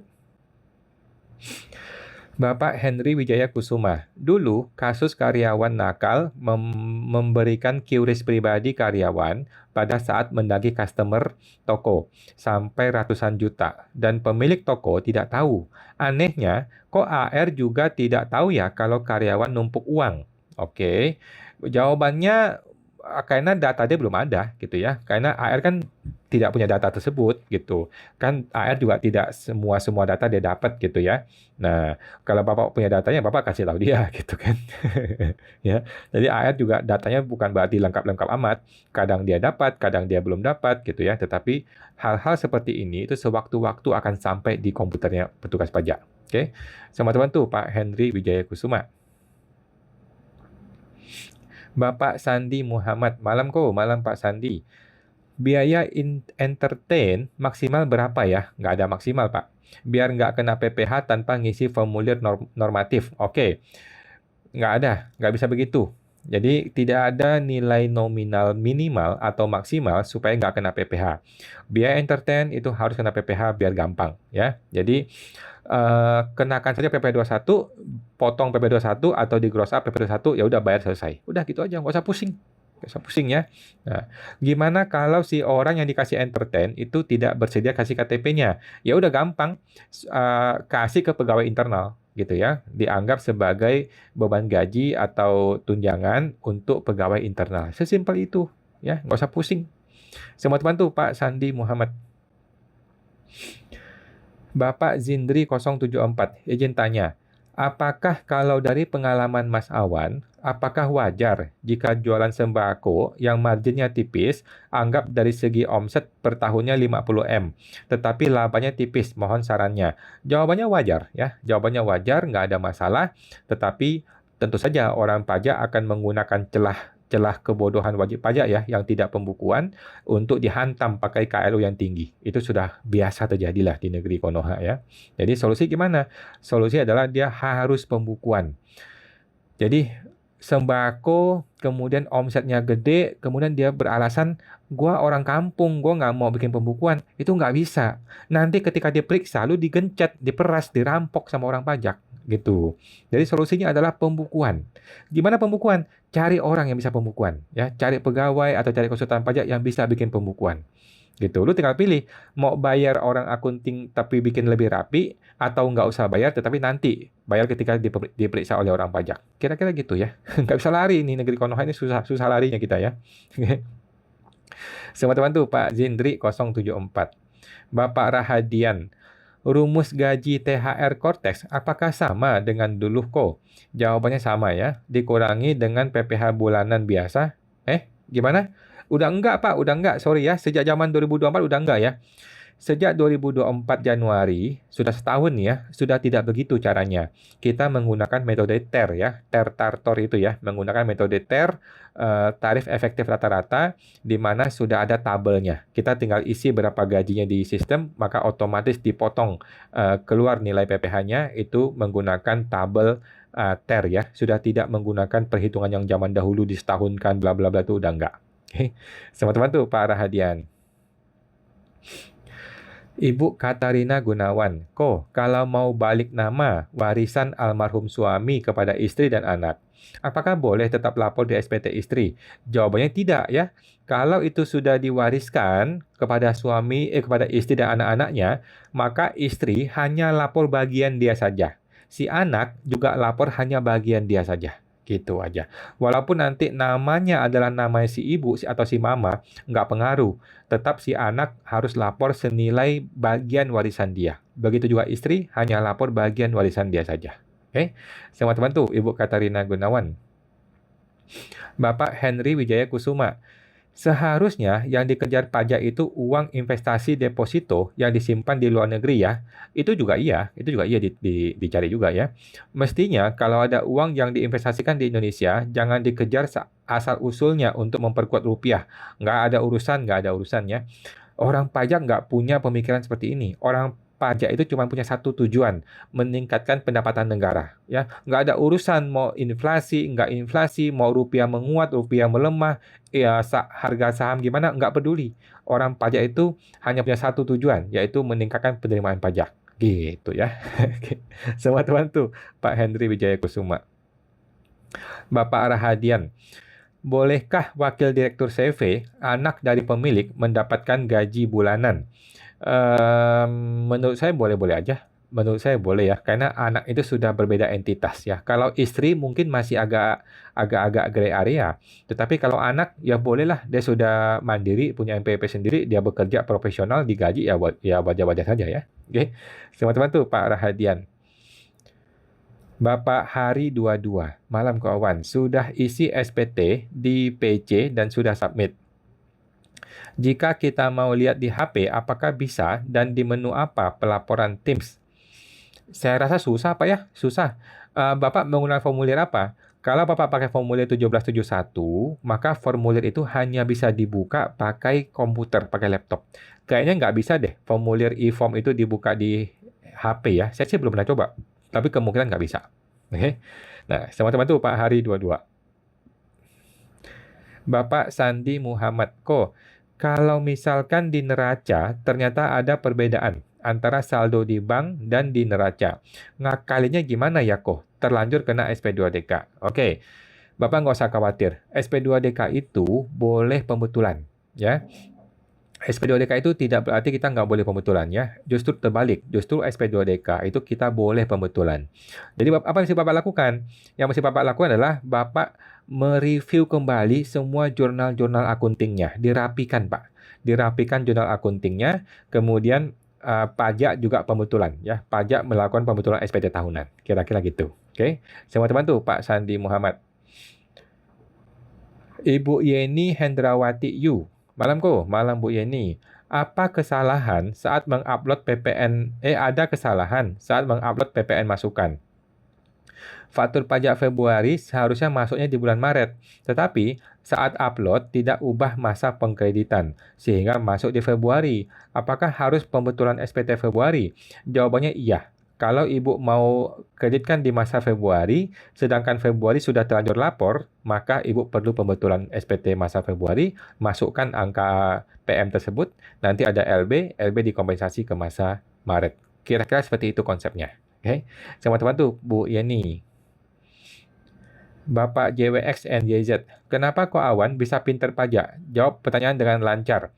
Bapak Henry Wijaya Kusuma, dulu kasus karyawan nakal memberikan QRIS pribadi karyawan pada saat mendagih customer toko sampai ratusan juta dan pemilik toko tidak tahu. Anehnya, kok AR juga tidak tahu ya kalau karyawan numpuk uang? Oke, jawabannya karena data dia belum ada gitu ya. Karena AR kan tidak punya data tersebut gitu. Kan AR juga tidak semua data dia dapat gitu ya. Nah, kalau Bapak punya datanya, Bapak kasih tahu dia gitu kan. Ya. Jadi AR juga datanya bukan berarti lengkap-lengkap amat. Kadang dia dapat, kadang dia belum dapat gitu ya. Tetapi hal-hal seperti ini itu sewaktu-waktu akan sampai di komputernya petugas pajak. Oke. Sama teman tuh Pak Henry Wijaya Kusuma. Bapak Sandi Muhammad, malam Pak Sandi. Biaya entertain maksimal berapa ya? Nggak ada maksimal, Pak. Biar nggak kena PPh tanpa ngisi formulir normatif. Oke, nggak bisa begitu. Jadi tidak ada nilai nominal minimal atau maksimal supaya nggak kena PPh. Biaya entertain itu harus kena PPh biar gampang ya. Jadi kenakan saja PP 21, potong PP 21 atau di gross up PP 21, ya udah bayar selesai. Udah gitu aja, nggak usah pusing. Nggak usah pusing ya. Nah, gimana kalau si orang yang dikasih entertain itu tidak bersedia kasih KTP-nya? Ya udah gampang, kasih ke pegawai internal gitu ya. Dianggap sebagai beban gaji atau tunjangan untuk pegawai internal. Sesimpel itu ya, nggak usah pusing. Semua teman tuh Pak Sandi Muhammad. Bapak Zindri 074, izin tanya, apakah kalau dari pengalaman Mas Awan, apakah wajar jika jualan sembako yang marginnya tipis, anggap dari segi omset per tahunnya 50M, tetapi labanya tipis, mohon sarannya. Jawabannya wajar ya, jawabannya wajar, nggak ada masalah, tetapi tentu saja orang pajak akan menggunakan celah kebodohan wajib pajak ya yang tidak pembukuan untuk dihantam pakai KLU yang tinggi. Itu sudah biasa terjadilah di negeri Konoha ya. Jadi solusi gimana? Solusi adalah dia harus pembukuan. Jadi sembako, kemudian omsetnya gede, kemudian dia beralasan, gua orang kampung, gua nggak mau bikin pembukuan. Itu nggak bisa. Nanti ketika diperiksa, lu digencet, diperas, dirampok sama orang pajak. Gitu. Jadi solusinya adalah pembukuan. Gimana pembukuan? Cari orang yang bisa pembukuan. Ya, cari pegawai atau cari konsultan pajak yang bisa bikin pembukuan. Gitu. Lu tinggal pilih, mau bayar orang akunting tapi bikin lebih rapi, atau nggak usah bayar tetapi nanti bayar ketika diperiksa oleh orang pajak. Kira-kira gitu ya. Nggak bisa lari ini negeri Konoha ini susah larinya kita ya. Semua teman tuh Pak Zindri 074. Bapak Rahadian, rumus gaji THR Cortex apakah sama dengan dulu kok? Jawabannya sama ya, dikurangi dengan PPh bulanan biasa. Gimana? Udah enggak Pak, udah enggak, sorry ya, sejak zaman 2024 udah enggak ya. Sejak 2024 Januari, sudah setahun ya, sudah tidak begitu caranya. Kita menggunakan metode TER ya, TER-TARTOR itu ya, menggunakan metode TER, tarif efektif rata-rata, di mana sudah ada tabelnya. Kita tinggal isi berapa gajinya di sistem, maka otomatis dipotong keluar nilai PPh-nya, itu menggunakan tabel TER ya, sudah tidak menggunakan perhitungan yang zaman dahulu disetahunkan, bla bla bla itu udah enggak. Oke, teman-teman tuh Pak Rahadian. Ibu Katarina Gunawan, kalau mau balik nama warisan almarhum suami kepada istri dan anak, apakah boleh tetap lapor di SPT istri? Jawabannya tidak ya. Kalau itu sudah diwariskan kepada kepada istri dan anak-anaknya, maka istri hanya lapor bagian dia saja. Si anak juga lapor hanya bagian dia saja. Gitu aja. Walaupun nanti namanya adalah nama si ibu atau si mama, nggak pengaruh. Tetap si anak harus lapor senilai bagian warisan dia. Begitu juga istri, hanya lapor bagian warisan dia saja. Oke? Sama teman tuh, Ibu Katarina Gunawan. Bapak Henry Wijaya Kusuma. Seharusnya yang dikejar pajak itu uang investasi deposito yang disimpan di luar negeri ya. Itu juga iya dicari juga ya. Mestinya kalau ada uang yang diinvestasikan di Indonesia, jangan dikejar asal usulnya untuk memperkuat rupiah. Nggak ada urusannya. Orang pajak nggak punya pemikiran seperti ini. Orang pajak itu cuma punya satu tujuan, meningkatkan pendapatan negara. Ya, nggak ada urusan mau inflasi, nggak inflasi, mau rupiah menguat, rupiah melemah, ya harga saham gimana, nggak peduli. Orang pajak itu hanya punya satu tujuan, yaitu meningkatkan penerimaan pajak. Gitu ya. Sama teman tuh, Pak Henry Wijaya Kusuma. Bapak Rahadian, bolehkah wakil direktur CV, anak dari pemilik, mendapatkan gaji bulanan? Menurut saya boleh-boleh aja. Menurut saya boleh ya, karena anak itu sudah berbeda entitas ya. Kalau istri mungkin masih agak-agak gray area, tetapi kalau anak ya bolehlah, dia sudah mandiri, punya NPWP sendiri, dia bekerja profesional, digaji ya wajar-wajar saja ya. Oke, teman-teman tuh Pak Rahadian. Bapak Hari 22, malam kawan, sudah isi SPT di PC dan sudah submit. Jika kita mau lihat di HP, apakah bisa dan di menu apa pelaporan Teams? Saya rasa susah Pak ya, susah. Bapak menggunakan formulir apa? Kalau Bapak pakai formulir 1771, maka formulir itu hanya bisa dibuka pakai komputer, pakai laptop. Kayaknya nggak bisa deh formulir e-form itu dibuka di HP ya. Saya sih belum pernah coba, tapi kemungkinan nggak bisa. Oke. Nah, teman-teman tuh Pak Hari 22. Bapak Sandi Muhammad Ko, kalau misalkan di neraca ternyata ada perbedaan antara saldo di bank dan di neraca. Ngakalinya gimana ya kok? Terlanjur kena SP2DK. Oke, Bapak nggak usah khawatir. SP2DK itu boleh pembetulan. Ya, SP2DK itu tidak berarti kita nggak boleh pembetulan ya. Justru terbalik. Justru SP2DK itu kita boleh pembetulan. Jadi apa yang mesti Bapak lakukan? Yang mesti Bapak lakukan adalah Bapak mereview kembali semua jurnal-jurnal akuntingnya. Dirapikan Pak. Dirapikan jurnal akuntingnya. Kemudian pajak juga pembetulan ya. Pajak melakukan pembetulan SPT tahunan. Kira-kira gitu. Oke. Semua teman tuh Pak Sandi Muhammad. Ibu Yeni Hendrawati Yu. Malam ko, malam Bu Yeni. Apa kesalahan saat mengupload PPN? Ada kesalahan saat mengupload PPN masukan. Faktur pajak Februari seharusnya masuknya di bulan Maret, tetapi saat upload tidak ubah masa pengkreditan, sehingga masuk di Februari. Apakah harus pembetulan SPT Februari? Jawabannya iya. Kalau Ibu mau kreditkan di masa Februari, sedangkan Februari sudah terlanjur lapor, maka Ibu perlu pembetulan SPT masa Februari, masukkan angka PM tersebut, nanti ada LB dikompensasi ke masa Maret. Kira-kira seperti itu konsepnya. Oke, sama teman tuh Bu Yeni. Bapak JWX and YZ, kenapa kok Awan bisa pinter pajak? Jawab pertanyaan dengan lancar.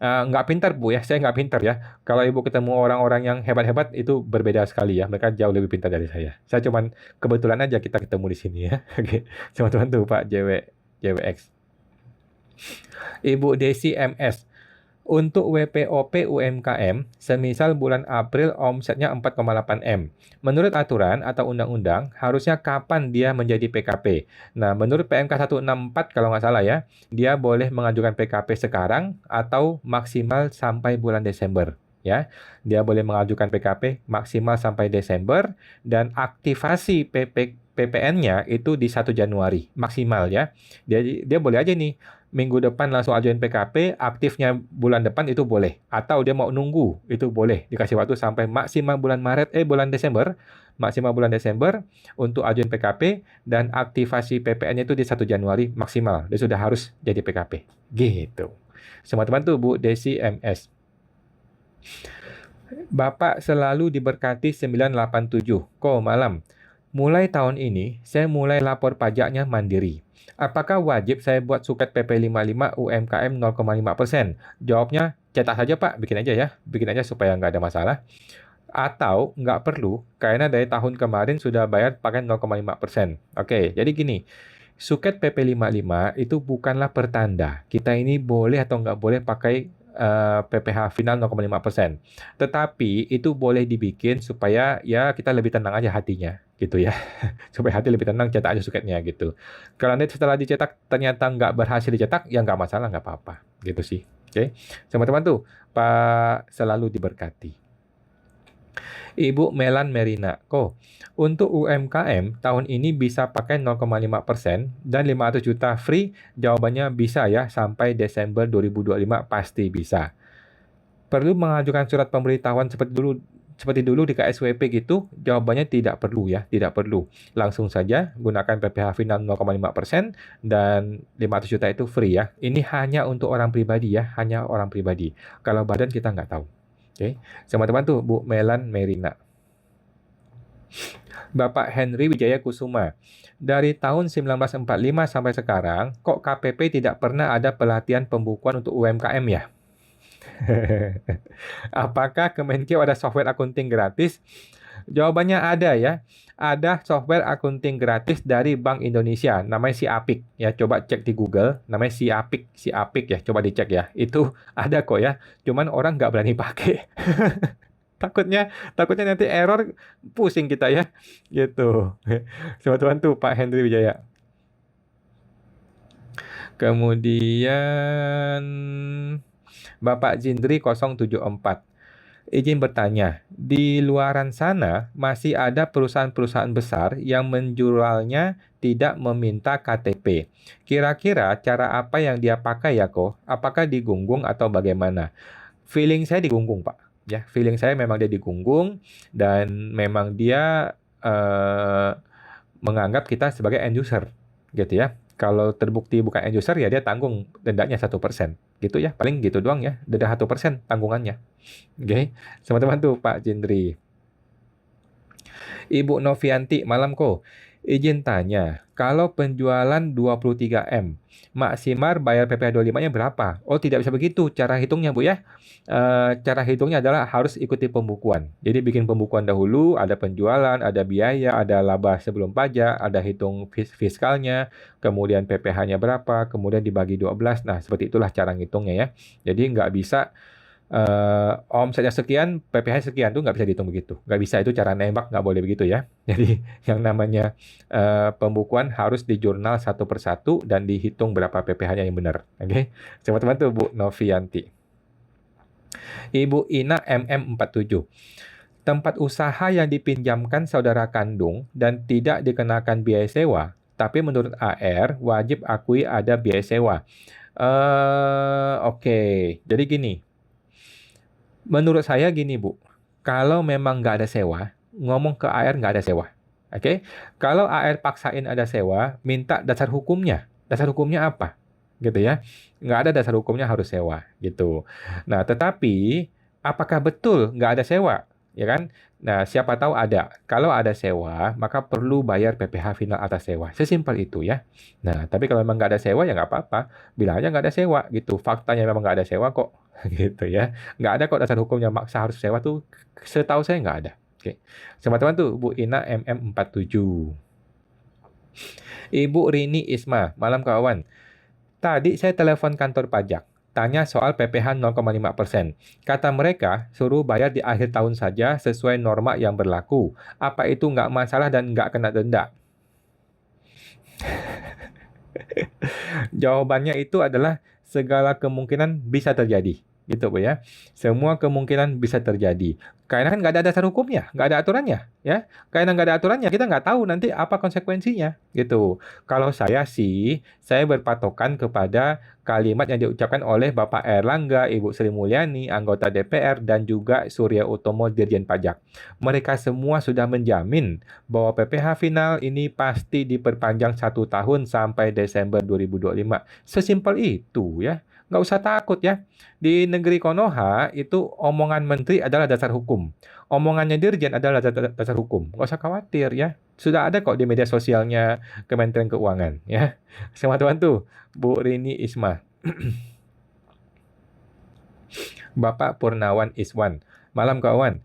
Nggak pintar Bu ya, saya nggak pintar ya. Kalau Ibu ketemu orang-orang yang hebat-hebat itu berbeda sekali ya. Mereka jauh lebih pintar dari saya. Saya cuman kebetulan aja kita ketemu di sini ya. Oke, teman-teman tuh Pak JWX. Ibu Desi MS. Untuk WPOP UMKM, semisal bulan April omsetnya 4,8 M. Menurut aturan atau undang-undang, harusnya kapan dia menjadi PKP? Nah, menurut PMK 164 kalau nggak salah ya, dia boleh mengajukan PKP sekarang atau maksimal sampai bulan Desember. Ya, dia boleh mengajukan PKP maksimal sampai Desember dan aktivasi PPN-nya itu di 1 Januari maksimal ya. Dia boleh aja nih minggu depan langsung ajuin PKP, aktifnya bulan depan itu boleh. Atau dia mau nunggu, itu boleh. Dikasih waktu sampai maksimal bulan Desember, maksimal bulan Desember untuk ajuin PKP dan aktivasi PPN-nya itu di 1 Januari maksimal. Dia sudah harus jadi PKP. Gitu. Semua teman tuh Bu Desi MS. Bapak selalu diberkati 987. Malam. Mulai tahun ini, saya mulai lapor pajaknya mandiri. Apakah wajib saya buat suket PP55 UMKM 0,5%? Jawabnya, cetak saja Pak, bikin aja ya. Bikin aja supaya nggak ada masalah. Atau nggak perlu, karena dari tahun kemarin sudah bayar pakai 0,5%. Oke, jadi gini, suket PP55 itu bukanlah pertanda. Kita ini boleh atau nggak boleh pakai PPh final 0,5%. Tetapi itu boleh dibikin supaya ya kita lebih tenang aja hatinya gitu ya. Supaya hati lebih tenang, cetak aja suketnya gitu. Kalau nanti setelah dicetak ternyata nggak berhasil dicetak, ya nggak masalah, nggak apa-apa gitu sih. Oke, teman-teman tuh Pak selalu diberkati. Ibu Melan Merina, untuk UMKM tahun ini bisa pakai 0,5% dan 500 juta free? Jawabannya bisa ya, sampai Desember 2025 pasti bisa. Perlu mengajukan surat pemberitahuan seperti dulu di KSWP gitu? Jawabannya tidak perlu ya, tidak perlu. Langsung saja gunakan PPh final 0,5% dan 500 juta itu free ya. Ini hanya untuk orang pribadi ya, hanya orang pribadi. Kalau badan kita nggak tahu. Oke, teman-teman tuh Bu Melan Merina. Bapak Henry Wijaya Kusuma. Dari tahun 1945 sampai sekarang, kok KPP tidak pernah ada pelatihan pembukuan untuk UMKM ya? Apakah Kemenkeu ada software akunting gratis? Jawabannya ada ya. Ada software akunting gratis dari Bank Indonesia, namanya Siapik ya. Coba cek di Google, namanya Siapik, Siapik ya. Coba dicek ya. Itu ada kok ya. Cuman orang nggak berani pakai. Takutnya, takutnya nanti error, pusing kita ya. Gitu. Teman-teman tuh Pak Henry Wijaya. Kemudian Bapak Jindri 074. Izin bertanya, di luaran sana masih ada perusahaan-perusahaan besar yang menjualnya tidak meminta KTP. Kira-kira cara apa yang dia pakai ya kok? Apakah digunggung atau bagaimana? Feeling saya digunggung, Pak. Ya, feeling saya memang dia digunggung dan memang dia menganggap kita sebagai end user, gitu ya. Kalau terbukti bukan end user ya dia tanggung dendanya 1%, gitu ya. Paling gitu doang ya, denda 1% tanggungannya. Oke, teman-teman tuh Pak Jindri. Ibu Novianti, malam kok. Izin tanya, kalau penjualan 23M, maksimal bayar PPh 25-nya berapa? Oh, tidak bisa begitu cara hitungnya, Bu ya. Cara hitungnya adalah harus ikuti pembukuan. Jadi bikin pembukuan dahulu, ada penjualan, ada biaya, ada laba sebelum pajak, ada hitung fiskalnya, kemudian PPh-nya berapa, kemudian dibagi 12. Nah, seperti itulah cara ngitungnya ya. Jadi nggak bisa omsetnya sekian, PPh sekian tuh nggak bisa dihitung begitu. Nggak bisa, itu cara nembak, nggak boleh begitu ya. Jadi yang namanya pembukuan harus di jurnal satu persatu dan dihitung berapa PPh-nya yang benar. Oke, teman-teman tuh Bu Novianti. Ibu Ina MM47. Tempat usaha yang dipinjamkan saudara kandung dan tidak dikenakan biaya sewa, tapi menurut AR wajib akui ada biaya sewa. Oke. Jadi gini, menurut saya gini Bu, kalau memang nggak ada sewa, ngomong ke AR nggak ada sewa. Oke, kalau AR paksain ada sewa, minta dasar hukumnya. Dasar hukumnya apa? Gitu ya. Nggak ada dasar hukumnya harus sewa, gitu. Nah, tetapi apakah betul nggak ada sewa? Ya kan? Nah, siapa tahu ada. Kalau ada sewa, maka perlu bayar PPh final atas sewa. Sesimpel itu ya. Nah, tapi kalau memang nggak ada sewa ya nggak apa-apa. Bilang aja nggak ada sewa gitu. Faktanya memang nggak ada sewa kok. Gitu ya. Nggak ada kok dasar hukumnya maksa harus sewa tuh. Setahu saya nggak ada. Oke. Teman-teman tuh Bu Ina MM47. Ibu Rini Isma, malam kawan. Tadi saya telepon kantor pajak, tanya soal PPh 0,5%. Kata mereka, suruh bayar di akhir tahun saja sesuai norma yang berlaku. Apa itu nggak masalah dan nggak kena denda? Jawabannya itu adalah segala kemungkinan bisa terjadi. Gitu Bu ya. Semua kemungkinan bisa terjadi. Karena kan nggak ada dasar hukumnya, nggak ada aturannya. Ya, karena nggak ada aturannya, kita nggak tahu nanti apa konsekuensinya. Gitu. Kalau saya sih, saya berpatokan kepada kalimat yang diucapkan oleh Bapak Erlangga, Ibu Sri Mulyani, anggota DPR, dan juga Surya Utomo, Dirjen Pajak. Mereka semua sudah menjamin bahwa PPh final ini pasti diperpanjang 1 tahun sampai Desember 2025. Sesimpel itu ya. Nggak usah takut ya. Di negeri Konoha itu omongan menteri adalah dasar hukum. Omongannya dirjen adalah dasar hukum. Nggak usah khawatir ya. Sudah ada kok di media sosialnya Kementerian Keuangan ya. Teman-teman tuh, Bu Rini Isma. Bapak Purnawan Iswan. Malam kawan.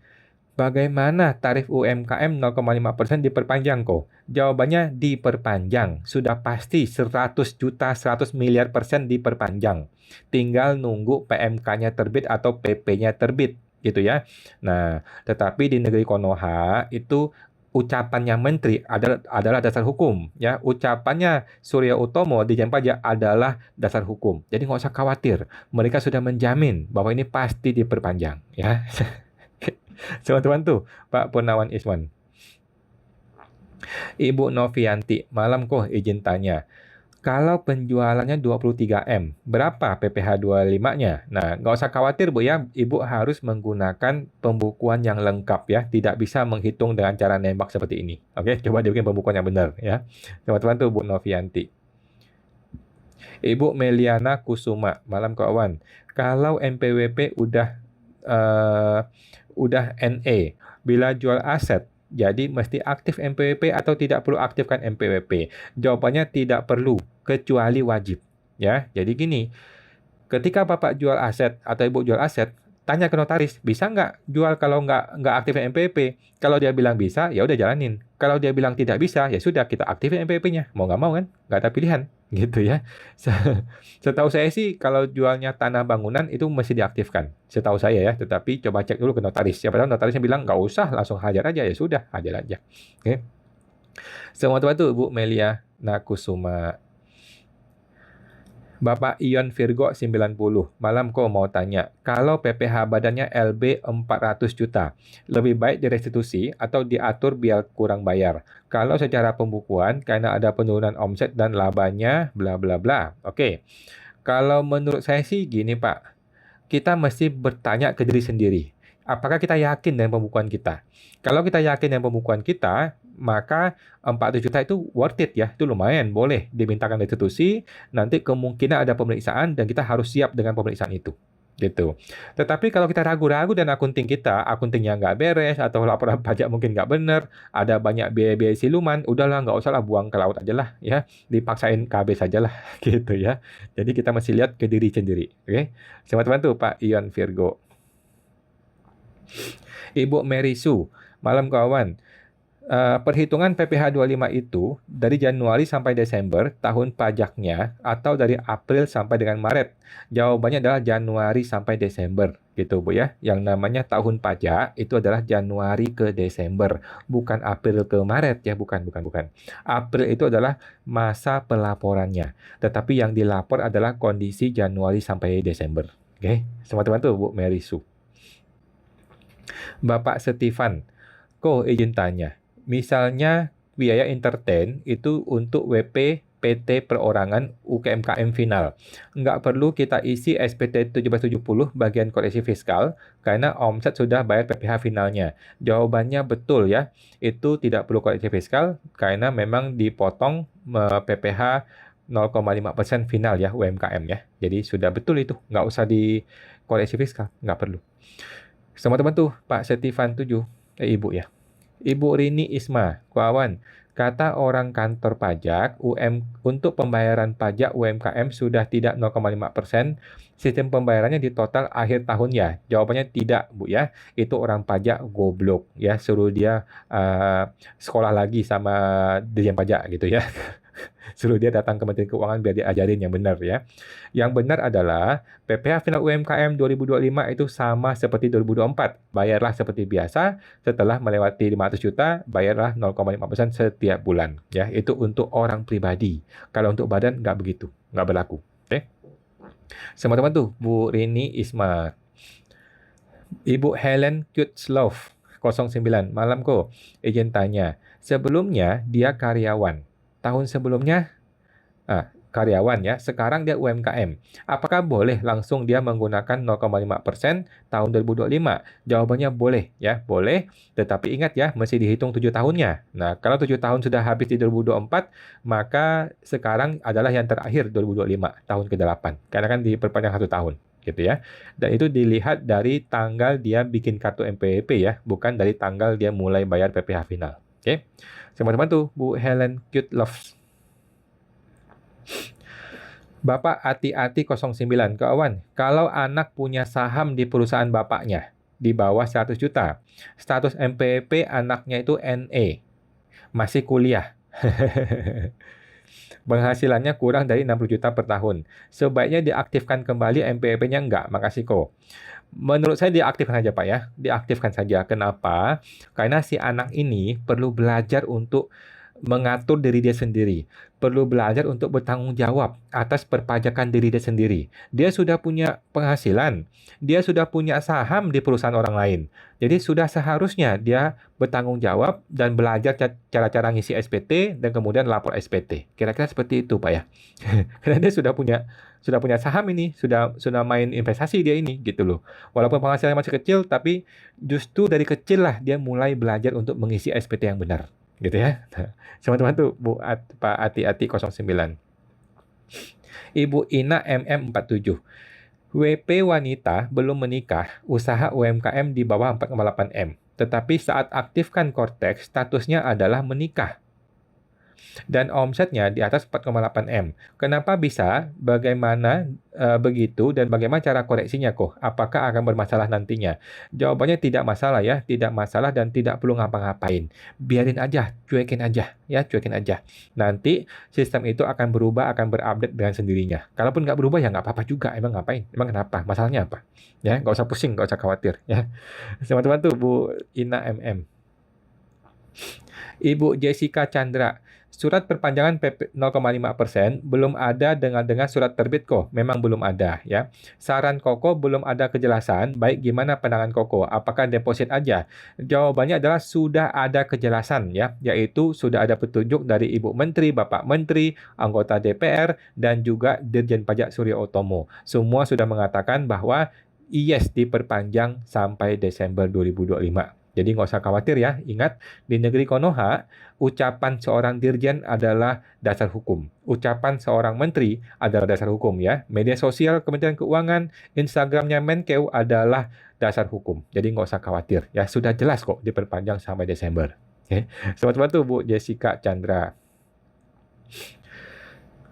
Bagaimana tarif UMKM 0,5% diperpanjang kok? Jawabannya diperpanjang. Sudah pasti 100 juta, 100 miliar persen diperpanjang. Tinggal nunggu PMK-nya terbit atau PP-nya terbit. Gitu ya. Nah, tetapi di negeri Konoha itu ucapannya menteri adalah dasar hukum. Ya, ucapannya Surya Utomo di Dirjen Pajak adalah dasar hukum. Jadi nggak usah khawatir. Mereka sudah menjamin bahwa ini pasti diperpanjang. Ya. Teman-teman tuh, Pak Purnawan Iswan. Ibu Novianti, malam kok izin tanya. Kalau penjualannya 23M, berapa PPh 25-nya? Nah, nggak usah khawatir Bu ya, Ibu harus menggunakan pembukuan yang lengkap ya. Tidak bisa menghitung dengan cara nembak seperti ini. Oke, coba dibikin pembukuan yang benar ya. Teman-teman tuh Bu Novianti. Ibu Meliana Kusuma, malam kawan. Kalau NPWP udah udah NA. Bila jual aset, jadi mesti aktif NPWP atau tidak perlu aktifkan NPWP? Jawabannya tidak perlu, kecuali wajib. Ya, jadi gini, ketika Bapak jual aset atau Ibu jual aset, tanya ke notaris, bisa nggak jual kalau nggak aktifin NPWP? Kalau dia bilang bisa, ya udah jalanin. Kalau dia bilang tidak bisa, ya sudah kita aktifin NPWP-nya. Mau nggak mau kan? Nggak ada pilihan, gitu ya. Setahu saya sih kalau jualnya tanah bangunan itu mesti diaktifkan. Setahu saya ya, tetapi coba cek dulu ke notaris. Siapa tahu notarisnya bilang nggak usah, langsung hajar aja, ya sudah, hajar aja. Oke. Selamat waktu Bu Melia Nakusuma. Bapak Ion Virgo 90, malam kok mau tanya, kalau PPh badannya LB 400 juta, lebih baik direstitusi atau diatur biar kurang bayar? Kalau secara pembukuan, karena ada penurunan omset dan labanya, bla bla bla. Oke, kalau menurut saya sih gini Pak, kita mesti bertanya ke diri sendiri. Apakah kita yakin dengan pembukuan kita? Kalau kita yakin dengan pembukuan kita, maka 400 juta itu worth it ya. Itu lumayan, boleh dimintakan restitusi. Nanti kemungkinan ada pemeriksaan dan kita harus siap dengan pemeriksaan itu. Gitu. Tetapi kalau kita ragu-ragu dan akuntingnya nggak beres, atau laporan pajak mungkin nggak benar, ada banyak biaya-biaya siluman, udahlah nggak usah lah, buang ke laut aja lah ya, dipaksain KB saja lah gitu ya. Jadi kita mesti lihat ke diri sendiri. Oke, selamat bantu Pak Ion Virgo. Ibu Mary Su, malam kawan. Perhitungan PPh 25 itu dari Januari sampai Desember tahun pajaknya atau dari April sampai dengan Maret? Jawabannya adalah Januari sampai Desember, gitu Bu ya. Yang namanya tahun pajak itu adalah Januari ke Desember, bukan April ke Maret ya, bukan. April itu adalah masa pelaporannya, tetapi yang dilapor adalah kondisi Januari sampai Desember. Oke, selamat bantu Bu Mary Su. Bapak Stefan, kok izin tanya. Misalnya biaya entertain itu untuk WP PT perorangan UKMKM final. Nggak perlu kita isi SPT 1770 bagian koreksi fiskal karena omset sudah bayar PPh finalnya. Jawabannya betul ya. Itu tidak perlu koreksi fiskal karena memang dipotong PPh 0,5% final ya UMKM ya. Jadi sudah betul itu. Nggak usah dikoreksi fiskal. Nggak perlu. Teman-teman tuh Pak Stefan 7. Ibu ya. Ibu Rini Isma, kawan, kata orang kantor pajak, untuk pembayaran pajak UMKM sudah tidak 0,5%, sistem pembayarannya di total akhir tahun ya. Jawabannya tidak, Bu ya. Itu orang pajak goblok ya, suruh dia sekolah lagi sama Dirjen Pajak gitu ya. Suruh dia datang ke Kementerian Keuangan biar diajarin yang benar ya. Yang benar adalah PPh final UMKM 2025 itu sama seperti 2024. Bayarlah seperti biasa, setelah melewati 500 juta, bayarlah 0,5% setiap bulan. Ya, itu untuk orang pribadi. Kalau untuk badan nggak begitu, nggak berlaku. Oke? Teman-teman tuh, Bu Rini Isma. Ibu Helen Kutslov 09, malam kok. Izin tanya, sebelumnya dia karyawan. Tahun sebelumnya karyawan ya, sekarang dia UMKM. Apakah boleh langsung dia menggunakan 0,5% tahun 2025? Jawabannya boleh ya, boleh. Tetapi ingat ya, mesti dihitung 7 tahunnya. Nah, kalau 7 tahun sudah habis di 2024, maka sekarang adalah yang terakhir 2025, tahun ke-8. Karena kan diperpanjang 1 tahun gitu ya. Dan itu dilihat dari tanggal dia bikin kartu NPWP ya, bukan dari tanggal dia mulai bayar PPh final. Oke. Teman-teman tuh, Bu Helen Kutloff. Bapak Ati-Ati 09, kawan, kalau anak punya saham di perusahaan bapaknya di bawah 100 juta, status NPWP anaknya itu NE, masih kuliah. Penghasilannya kurang dari 60 juta per tahun. Sebaiknya diaktifkan kembali NPWP-nya enggak? Makasih kok. Menurut saya diaktifkan saja Pak ya. Diaktifkan saja. Kenapa? Karena si anak ini perlu belajar untuk mengatur diri dia sendiri. Perlu belajar untuk bertanggung jawab atas perpajakan diri dia sendiri. Dia sudah punya penghasilan. Dia sudah punya saham di perusahaan orang lain. Jadi sudah seharusnya dia bertanggung jawab dan belajar cara-cara ngisi SPT dan kemudian lapor SPT. Kira-kira seperti itu Pak ya. Karena dia sudah punya saham ini, sudah main investasi dia ini gitu loh. Walaupun penghasilannya masih kecil, tapi justru dari kecil lah dia mulai belajar untuk mengisi SPT yang benar. Gitu ya. Teman-teman tuh Pak Ati-Ati 09. Ibu Ina MM47. WP wanita belum menikah, usaha UMKM di bawah 4,8 M. Tetapi saat aktifkan Cortex, statusnya adalah menikah. Dan omsetnya di atas 4,8 M. Kenapa bisa? Bagaimana begitu? Dan bagaimana cara koreksinya kok? Apakah akan bermasalah nantinya? Jawabannya tidak masalah ya, tidak masalah dan tidak perlu ngapa-ngapain. Biarin aja, cuekin aja, ya cuekin aja. Nanti sistem itu akan berubah, akan berupdate dengan sendirinya. Kalaupun nggak berubah ya nggak apa-apa juga. Emang ngapain? Emang kenapa? Masalahnya apa? Ya, nggak usah pusing, nggak usah khawatir. Ya, teman-teman tuh Bu Ina MM. Ibu Jessica Chandra, surat perpanjangan PP 0,5% belum ada dengan surat terbit kok. Memang belum ada ya. Saran Koko belum ada kejelasan. Baik gimana pandangan Koko? Apakah deposit aja? Jawabannya adalah sudah ada kejelasan ya, yaitu sudah ada petunjuk dari Ibu Menteri, Bapak Menteri, anggota DPR dan juga Dirjen Pajak Surya Utomo. Semua sudah mengatakan bahwa yes diperpanjang sampai Desember 2025. Jadi nggak usah khawatir ya. Ingat, di negeri Konoha, ucapan seorang dirjen adalah dasar hukum. Ucapan seorang menteri adalah dasar hukum ya. Media sosial Kementerian Keuangan, Instagramnya Menkeu adalah dasar hukum. Jadi nggak usah khawatir ya. Sudah jelas kok diperpanjang sampai Desember. Oke. Selamat bantu Bu Jessica Chandra.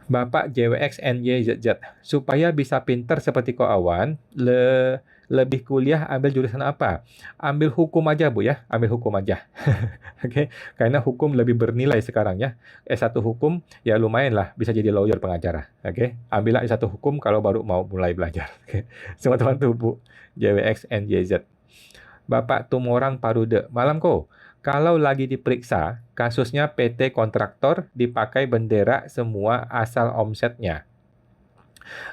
Bapak JWX NYZZ, supaya bisa pinter seperti Ko Awan, lebih kuliah ambil jurusan apa? Ambil hukum aja Bu ya, ambil hukum aja. Oke, karena hukum lebih bernilai sekarang ya. S1 hukum ya lumayan lah, bisa jadi lawyer pengacara. Oke, ambillah S1 hukum kalau baru mau mulai belajar. Oke, selamat bantu Bu JWX NYZ. Bapak Tumorang Parude, malam Ko. Kalau lagi diperiksa, kasusnya PT kontraktor dipakai bendera semua asal omsetnya.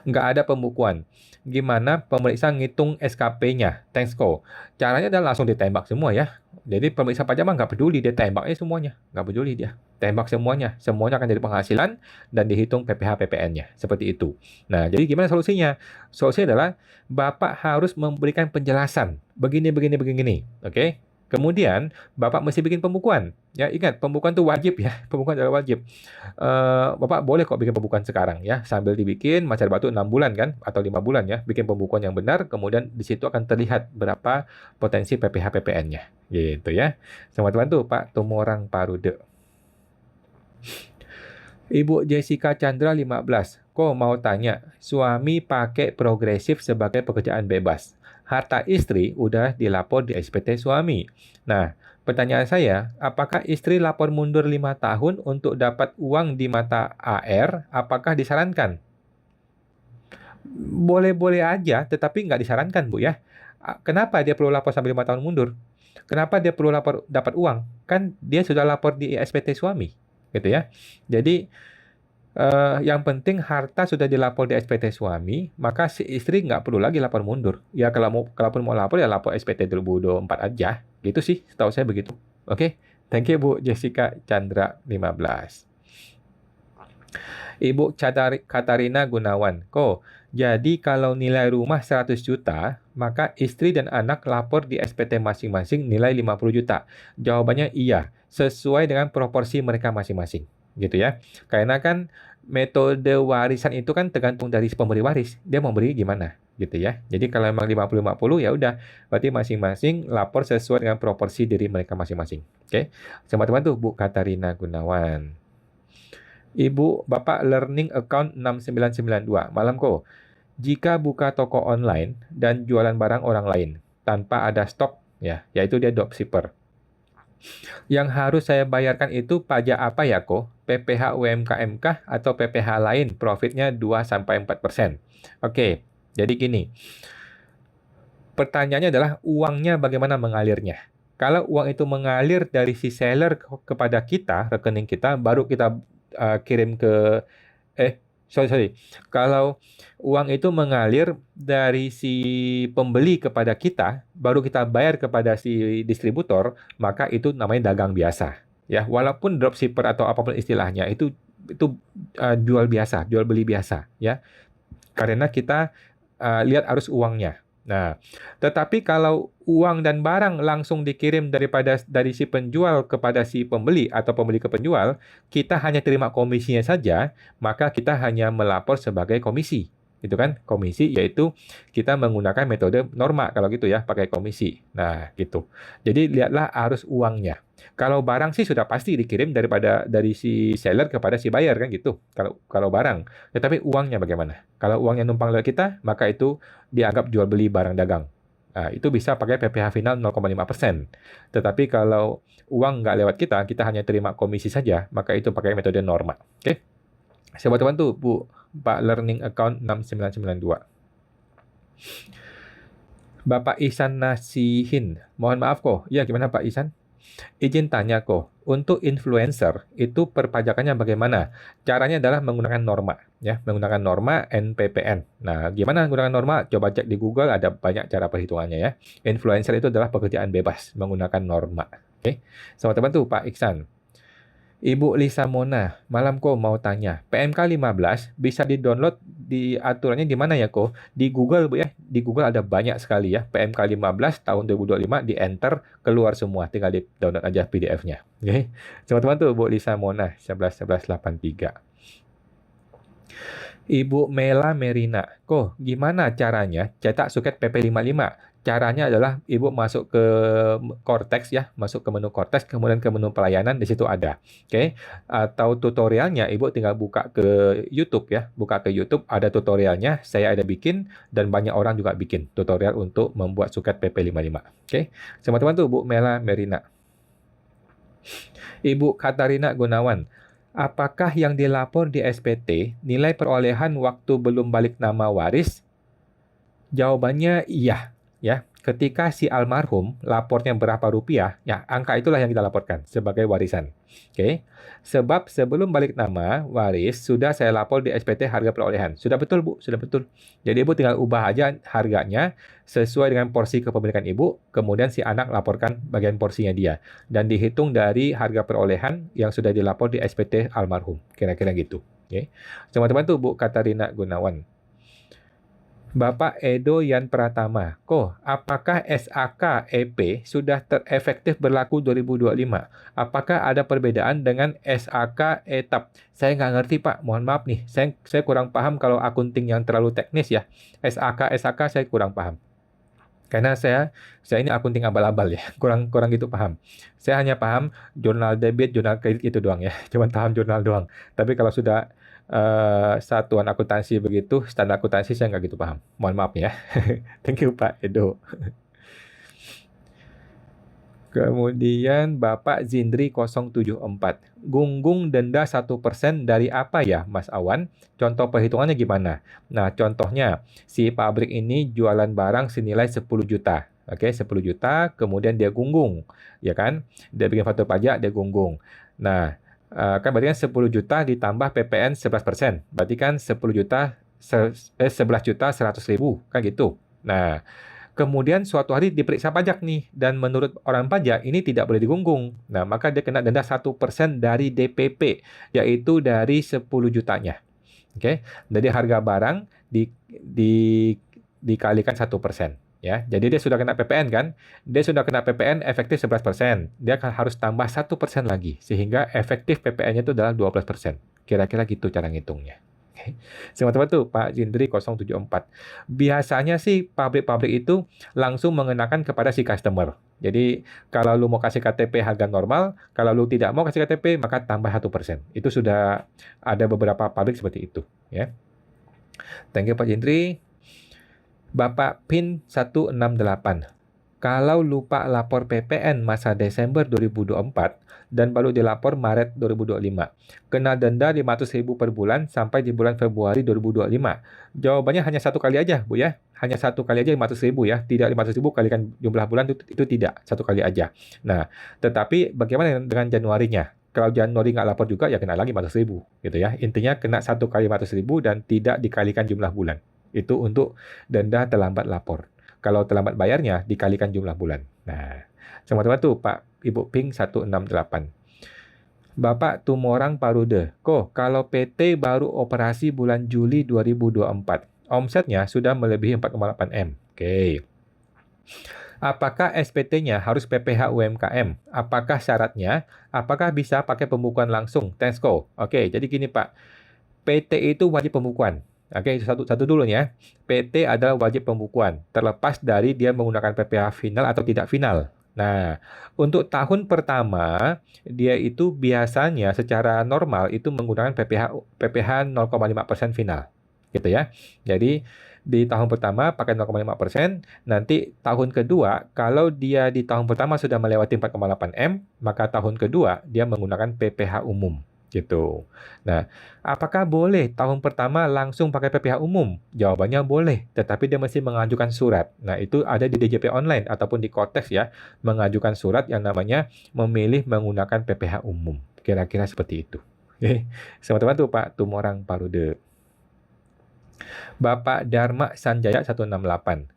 Nggak ada pembukuan. Gimana pemeriksa ngitung SKP-nya? Thanks, Ko. Caranya adalah langsung ditembak semua ya. Jadi pemeriksa pajak mah nggak peduli, dia tembaknya semuanya. Nggak peduli dia. Tembak semuanya. Semuanya akan jadi penghasilan dan dihitung PPh PPN-nya. Seperti itu. Nah, jadi gimana solusinya? Solusinya adalah Bapak harus memberikan penjelasan. Begini. Oke? Kemudian, Bapak mesti bikin pembukuan. Ya, ingat, pembukuan itu wajib ya. Pembukuan adalah wajib. Bapak boleh kok bikin pembukuan sekarang ya. Sambil dibikin, Macar Batu 6 bulan kan, atau 5 bulan ya. Bikin pembukuan yang benar, kemudian di situ akan terlihat berapa potensi PPh PPN-nya. Gitu ya. Selamat bantu Pak Tumorang Parude. Ibu Jessica Chandra 15. Kok mau tanya, suami pakai progresif sebagai pekerjaan bebas. Harta istri udah dilapor di SPT suami. Nah, pertanyaan saya, apakah istri lapor mundur 5 tahun untuk dapat uang di mata AR? Apakah disarankan? Boleh-boleh aja, tetapi nggak disarankan, Bu ya. Kenapa dia perlu lapor sampai 5 tahun mundur? Kenapa dia perlu lapor dapat uang? Kan dia sudah lapor di SPT suami, gitu ya. Jadi, yang penting harta sudah dilapor di SPT suami, maka si istri nggak perlu lagi lapor mundur. Ya kalaupun mau lapor ya lapor SPT 2024 aja. Gitu sih, setahu saya begitu. Oke, thank you Bu Jessica Chandra 15. Ibu Katarina Gunawan. Jadi kalau nilai rumah 100 juta, maka istri dan anak lapor di SPT masing-masing nilai 50 juta. Jawabannya iya, sesuai dengan proporsi mereka masing-masing. Gitu ya. Karena kan metode warisan itu kan tergantung dari si pemberi waris. Dia mau beri gimana gitu ya. Jadi kalau memang 50-50 ya udah, berarti masing-masing lapor sesuai dengan proporsi diri mereka masing-masing. Oke. Teman-teman tuh Bu Katarina Gunawan. Ibu Bapak Learning Account 6992. Malam Ko. Jika buka toko online dan jualan barang orang lain tanpa ada stok ya, yaitu dia dropshipper. Yang harus saya bayarkan itu pajak apa ya, Ko? PPh UMKM kah atau PPh lain? Profitnya 2-4%. Oke, jadi gini. Pertanyaannya adalah uangnya bagaimana mengalirnya. Kalau uang itu mengalir dari si seller kepada kita, rekening kita, baru kita kirim ke... sorry. Kalau uang itu mengalir dari si pembeli kepada kita, baru kita bayar kepada si distributor, maka itu namanya dagang biasa. Ya, walaupun dropshipper atau apapun istilahnya, itu jual biasa, jual beli biasa. Ya, karena kita lihat arus uangnya. Nah, tetapi kalau uang dan barang langsung dikirim dari si penjual kepada si pembeli atau pembeli ke penjual, kita hanya terima komisinya saja, maka kita hanya melapor sebagai komisi. gitu kan? Komisi yaitu kita menggunakan metode norma kalau gitu ya, pakai komisi. Nah, gitu. Jadi lihatlah arus uangnya. Kalau barang sih sudah pasti dikirim dari si seller kepada si buyer kan gitu. Kalau barang. Tetapi uangnya bagaimana? Kalau uangnya numpang lewat kita, maka itu dianggap jual beli barang dagang. Nah, itu bisa pakai PPh final 0,5%. Tetapi kalau uang nggak lewat kita, kita hanya terima komisi saja, maka itu pakai metode norma. Oke? Coba bantu Bu, Pak Learning Account 6992. Bapak Ihsan Nasihin, mohon maaf kok. Ya, gimana Pak Ihsan? Izin tanya kok, untuk influencer itu perpajakannya bagaimana? Caranya adalah menggunakan norma, ya, menggunakan norma NPPN. Nah, gimana menggunakan norma? Coba cek di Google, ada banyak cara perhitungannya ya. Influencer itu adalah pekerjaan bebas menggunakan norma. Oke, selamat bantu Pak Iksan. Ibu Lisa Mona, malam kok mau tanya, PMK 15 bisa di-download di aturannya di mana ya kok? Di Google Bu ya, di Google ada banyak sekali ya. PMK 15 tahun 2025 di-enter, keluar semua, tinggal di-download aja PDF-nya. Oke. Selamat bantu Bu Lisa Mona, 111183. Ibu Mela Merina, kok gimana caranya cetak suket PP55? Caranya adalah Ibu masuk ke Cortex ya, masuk ke menu Cortex, kemudian ke menu pelayanan, di situ ada. Oke. Atau tutorialnya Ibu tinggal buka ke YouTube ya, buka ke YouTube, ada tutorialnya, saya ada bikin, dan banyak orang juga bikin tutorial untuk membuat suket PP55. Oke. Selamat bantu Bu Mela Merina. Ibu Katarina Gunawan, apakah yang dilapor di SPT nilai perolehan waktu belum balik nama waris? Jawabannya iya. Ya, ketika si almarhum lapornya berapa rupiah, ya angka itulah yang kita laporkan sebagai warisan. Oke. Sebab sebelum balik nama waris sudah saya lapor di SPT harga perolehan. Sudah betul Bu, sudah betul. Jadi Ibu tinggal ubah aja harganya sesuai dengan porsi kepemilikan Ibu, kemudian si anak laporkan bagian porsinya dia dan dihitung dari harga perolehan yang sudah dilapor di SPT almarhum. Kira-kira gitu. Oke. Teman-teman tuh Bu Katarina Gunawan. Bapak Edo Yan Pratama, kok apakah SAK EP sudah terefektif berlaku 2025? Apakah ada perbedaan dengan SAK etap? Saya nggak ngerti Pak, mohon maaf nih, saya kurang paham kalau akunting yang terlalu teknis ya. SAK saya kurang paham. Karena saya ini akunting abal-abal ya, kurang gitu paham. Saya hanya paham jurnal debit, jurnal kredit itu doang ya, cuma paham jurnal doang. Tapi kalau sudah satuan akuntansi begitu, standar akuntansi saya nggak gitu paham. Mohon maaf ya. Thank you Pak Edo. Kemudian Bapak Zindri 074. Gunggung denda 1% dari apa ya Mas Awan? Contoh perhitungannya gimana? Nah, contohnya si pabrik ini jualan barang senilai 10 juta. Oke, 10 juta, kemudian dia gunggung, ya kan? Dia bikin faktur pajak, dia gunggung. Nah, kan berarti kan 10 juta ditambah PPN 11%. Berarti kan 10 juta 11 juta 100 ribu, kan gitu. Nah, kemudian suatu hari diperiksa pajak nih, dan menurut orang pajak ini tidak boleh digunggung. Nah, maka dia kena denda 1% dari DPP, yaitu dari 10 jutanya. Oke, jadi harga barang dikalikan 1%. Ya, jadi dia sudah kena PPN kan? Dia sudah kena PPN efektif 11%. Dia harus tambah 1% lagi, sehingga efektif PPN-nya itu adalah 12%. Kira-kira gitu cara ngitungnya. Teman-teman tuh Pak Jindri 074. Biasanya sih pabrik-pabrik itu langsung mengenakan kepada si customer. Jadi kalau lu mau kasih KTP harga normal, kalau lu tidak mau kasih KTP maka tambah 1%. Itu sudah ada beberapa pabrik seperti itu. Ya. Thank you Pak Jindri. Bapak PIN 168. Kalau lupa lapor PPN masa Desember 2024 dan baru dilapor Maret 2025, kena denda 500.000 per bulan sampai di bulan Februari 2025. Jawabannya hanya satu kali aja, Bu ya. Hanya satu kali aja 500.000 ya. Tidak 500.000 kalikan jumlah bulan itu tidak. Satu kali aja. Nah, tetapi bagaimana dengan Januarinya? Kalau Januari nggak lapor juga, ya kena lagi 500.000. Gitu ya. Intinya kena satu kali 500.000 dan tidak dikalikan jumlah bulan. Itu untuk denda terlambat lapor. Kalau terlambat bayarnya, dikalikan jumlah bulan. Nah, sama-sama tuh Pak Ibu Ping 168. Bapak Tumorang Parude, kok kalau PT baru operasi bulan Juli 2024, omsetnya sudah melebihi 4,8 M. Oke. Apakah SPT-nya harus PPh UMKM? Apakah syaratnya? Apakah bisa pakai pembukuan langsung? Thanks, Ko. Oke, jadi gini Pak. PT itu wajib pembukuan. Oke, satu dulu ya. PT adalah wajib pembukuan, terlepas dari dia menggunakan PPh final atau tidak final. Nah, untuk tahun pertama, dia itu biasanya secara normal itu menggunakan PPh 0,5% final. Gitu ya. Jadi, di tahun pertama pakai 0,5%, nanti tahun kedua, kalau dia di tahun pertama sudah melewati 4,8 M, maka tahun kedua dia menggunakan PPh umum. Gitu. Nah, apakah boleh tahun pertama langsung pakai PPh umum? Jawabannya boleh, tetapi dia mesti mengajukan surat. Nah, itu ada di DJP online ataupun di Kotex ya, mengajukan surat yang namanya memilih menggunakan PPh umum. Kira-kira seperti itu. Oke, teman-teman tuh Pak Tumorang Palude. Bapak Dharma Sanjaya 168.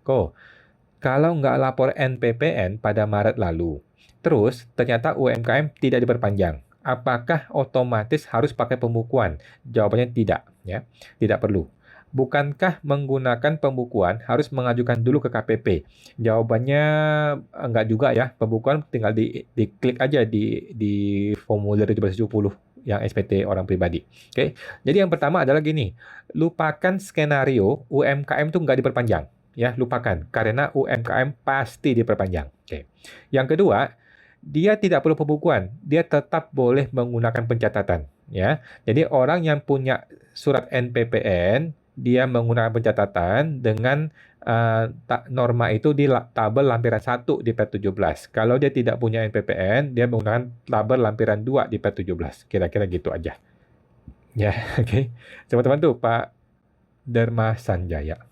Kalau nggak lapor NPPN pada Maret lalu, terus ternyata UMKM tidak diperpanjang, apakah otomatis harus pakai pembukuan? Jawabannya tidak, ya, tidak perlu. Bukankah menggunakan pembukuan harus mengajukan dulu ke KPP? Jawabannya enggak juga ya. Pembukuan tinggal diklik aja di formulir 1770 yang SPT orang pribadi. Oke. Jadi yang pertama adalah gini, lupakan skenario UMKM itu nggak diperpanjang. Ya, lupakan. Karena UMKM pasti diperpanjang. Oke. Yang kedua, dia tidak perlu pembukuan. Dia tetap boleh menggunakan pencatatan. Ya. Jadi orang yang punya surat NPPN, dia menggunakan pencatatan dengan norma itu di tabel lampiran 1 di PER 17. Kalau dia tidak punya NPPN, dia menggunakan tabel lampiran 2 di PER 17. Kira-kira gitu aja. Ya, oke. Teman-teman tuh Pak Dharma Sanjaya.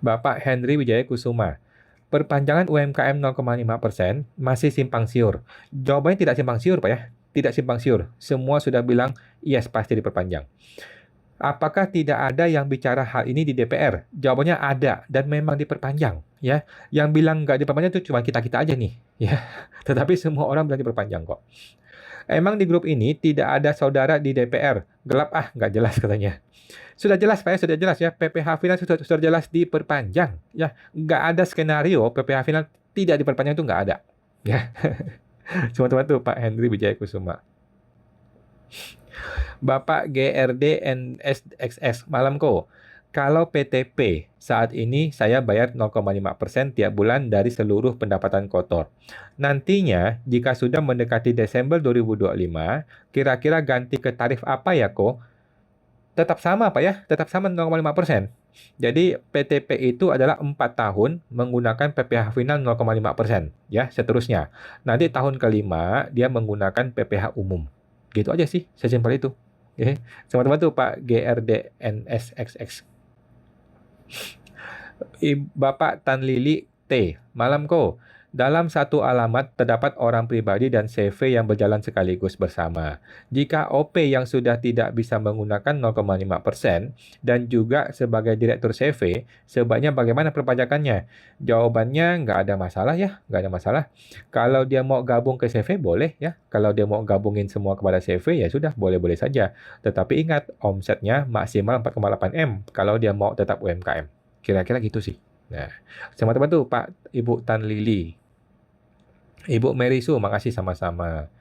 Bapak Henry Wijaya Kusuma. Perpanjangan UMKM 0,5% masih simpang siur. Jawabannya tidak simpang siur, Pak ya. Tidak simpang siur. Semua sudah bilang yes, pasti diperpanjang. Apakah tidak ada yang bicara hal ini di DPR? Jawabannya ada dan memang diperpanjang, ya. Yang bilang nggak diperpanjang itu cuma kita-kita aja nih, ya. Tetapi semua orang bilang diperpanjang kok. Emang di grup ini tidak ada saudara di DPR? Gelap nggak jelas katanya. Sudah jelas Pak ya, sudah jelas ya. PPh final sudah jelas diperpanjang, ya. Nggak ada skenario PPh final tidak diperpanjang itu nggak ada, ya. Teman-teman tuh Pak Henry Wijaya Kusuma. Bapak GRD NSXS, malam kok. Kalau PTP, saat ini saya bayar 0,5% tiap bulan dari seluruh pendapatan kotor. Nantinya, jika sudah mendekati Desember 2025, kira-kira ganti ke tarif apa ya kok? Tetap sama Pak ya, tetap sama 0,5%. Jadi PTP itu adalah 4 tahun menggunakan PPh final 0,5%. Ya, seterusnya. Nanti tahun kelima, dia menggunakan PPh umum. Gitu aja sih, sesimpel itu. Oke, teman-teman tuh Pak GRD NSXX. Bapak Tan Lili T. Malam kok. Dalam satu alamat terdapat orang pribadi dan CV yang berjalan sekaligus bersama. Jika OP yang sudah tidak bisa menggunakan 0,5% dan juga sebagai direktur CV, sebaiknya bagaimana perpajakannya? Jawabannya nggak ada masalah ya, nggak ada masalah. Kalau dia mau gabung ke CV boleh ya. Kalau dia mau gabungin semua kepada CV ya sudah boleh-boleh saja. Tetapi ingat omsetnya maksimal 4,8 M kalau dia mau tetap UMKM. Kira-kira gitu sih. Nah, teman-teman tuh Pak Ibu Tan Lili. Ibu Merisu, makasih sama-sama.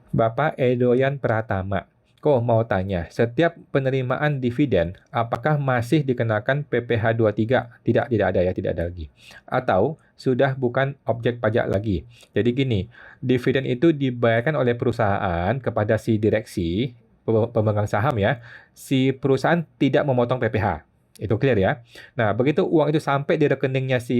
Bapak Edoyan Pratama. Kok mau tanya, setiap penerimaan dividen, apakah masih dikenakan PPh 23? Tidak ada ya, tidak ada lagi. Atau sudah bukan objek pajak lagi. Jadi gini, dividen itu dibayarkan oleh perusahaan kepada si direksi, pemegang saham ya. Si perusahaan tidak memotong PPh. Itu clear ya. Nah, begitu uang itu sampai di rekeningnya si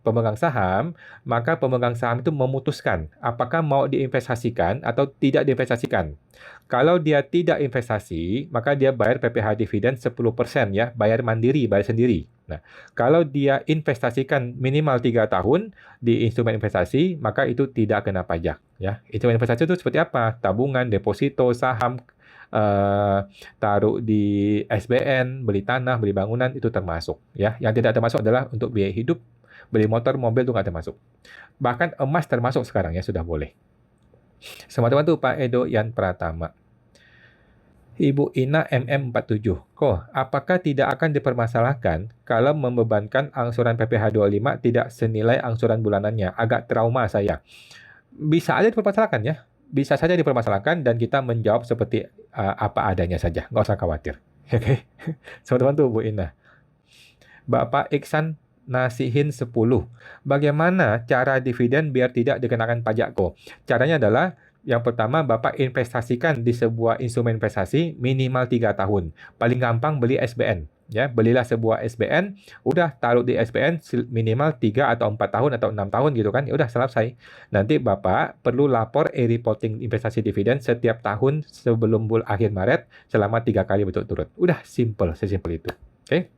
pemegang saham, maka pemegang saham itu memutuskan apakah mau diinvestasikan atau tidak diinvestasikan. Kalau dia tidak investasi, maka dia bayar PPh dividen 10% ya, bayar mandiri, bayar sendiri. Nah, kalau dia investasikan minimal 3 tahun di instrumen investasi, maka itu tidak kena pajak ya. Instrumen investasi itu seperti apa? Tabungan, deposito, saham, taruh di SBN, beli tanah, beli bangunan, itu termasuk. Ya. Yang tidak termasuk adalah untuk biaya hidup, beli motor, mobil itu nggak termasuk. Bahkan emas termasuk sekarang ya, sudah boleh. Teman-teman tuh Pak Edo Yan Pratama. Ibu Ina MM47. Apakah tidak akan dipermasalahkan kalau membebankan angsuran PPh 25 tidak senilai angsuran bulanannya? Agak trauma saya. Bisa aja dipermasalahkan ya. Bisa saja dipermasalahkan dan kita menjawab seperti apa adanya saja, nggak usah khawatir. Oke, teman-teman tuh Bu Ina. Bapak Iksan Nasihin 10. Bagaimana cara dividen biar tidak dikenakan pajak kok? Caranya adalah yang pertama, Bapak investasikan di sebuah instrumen investasi minimal 3 tahun. Paling gampang beli SBN. Ya, belilah sebuah SBN, udah taruh di SBN minimal 3 atau 4 tahun atau 6 tahun gitu kan. Ya udah selesai. Nanti Bapak perlu lapor e-reporting investasi dividen setiap tahun sebelum akhir Maret selama 3 kali berturut-turut. Udah simple, sesimpel itu. Oke.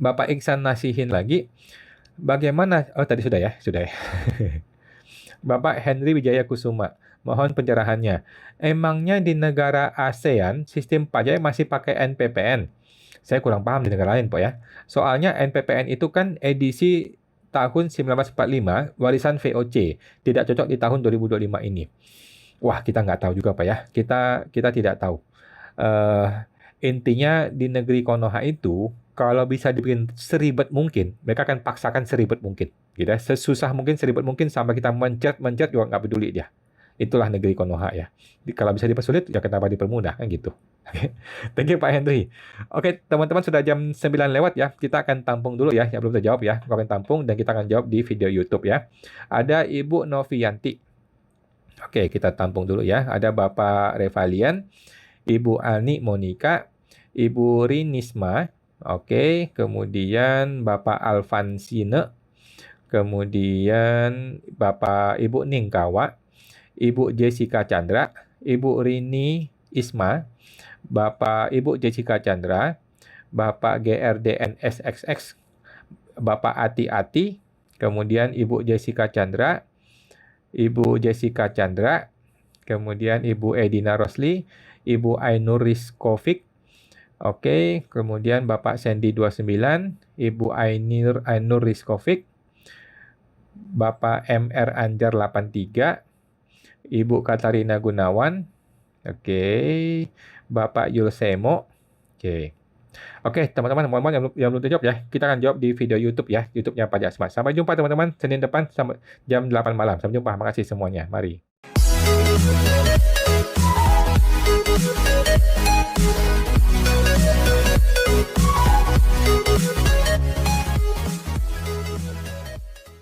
Bapak Iksan Nasihin lagi. Bagaimana? Oh, tadi sudah ya, sudah ya. Bapak Henry Wijaya Kusuma, mohon pencerahannya. Emangnya di negara ASEAN sistem pajak masih pakai NPPN? Saya kurang paham di negara lain, Pak ya. Soalnya NPPN itu kan edisi tahun 1945, warisan VOC. Tidak cocok di tahun 2025 ini. Wah, kita nggak tahu juga, Pak ya. Kita tidak tahu. Intinya di negeri Konoha itu, kalau bisa dibikin seribet mungkin, mereka akan paksakan seribet mungkin. Gitu ya. Sesusah mungkin, seribet mungkin, sampai kita mencet juga nggak peduli dia. Itulah negeri Konoha ya. Kalau bisa dipersulit, ya kenapa dipermudah, kan gitu. Thank you Pak Henry. Oke, teman-teman sudah jam 9 lewat ya. Kita akan tampung dulu ya, yang belum terjawab ya. Kita akan tampung dan kita akan jawab di video YouTube ya. Ada Ibu Novianti. Oke, kita tampung dulu ya. Ada Bapak Revalian, Ibu Ani Monika, Ibu Rinisma, oke, kemudian Bapak Alfansine, kemudian Bapak Ibu Ningkawa, Ibu Jessica Chandra, Ibu Rini Isma, Bapak Ibu Jessica Chandra, Bapak GRDNSXX, Bapak Ati-Ati, kemudian Ibu Jessica Chandra, Ibu Jessica Chandra, kemudian Ibu Edina Rosli, Ibu Ainur Rizkovic, oke, kemudian Bapak Sandy 29, Ibu Ainur Rizkovic, Bapak MR Anjar 83, Ibu Katarina Gunawan, oke, Bapak Yulsemo, oke. Oke, teman-teman, mohon yang belum terjawab ya, kita akan jawab di video YouTube ya, YouTube-nya Pajak Smart. Sampai jumpa teman-teman, Senin depan sampai jam 8 malam. Sampai jumpa, makasih semuanya. Mari.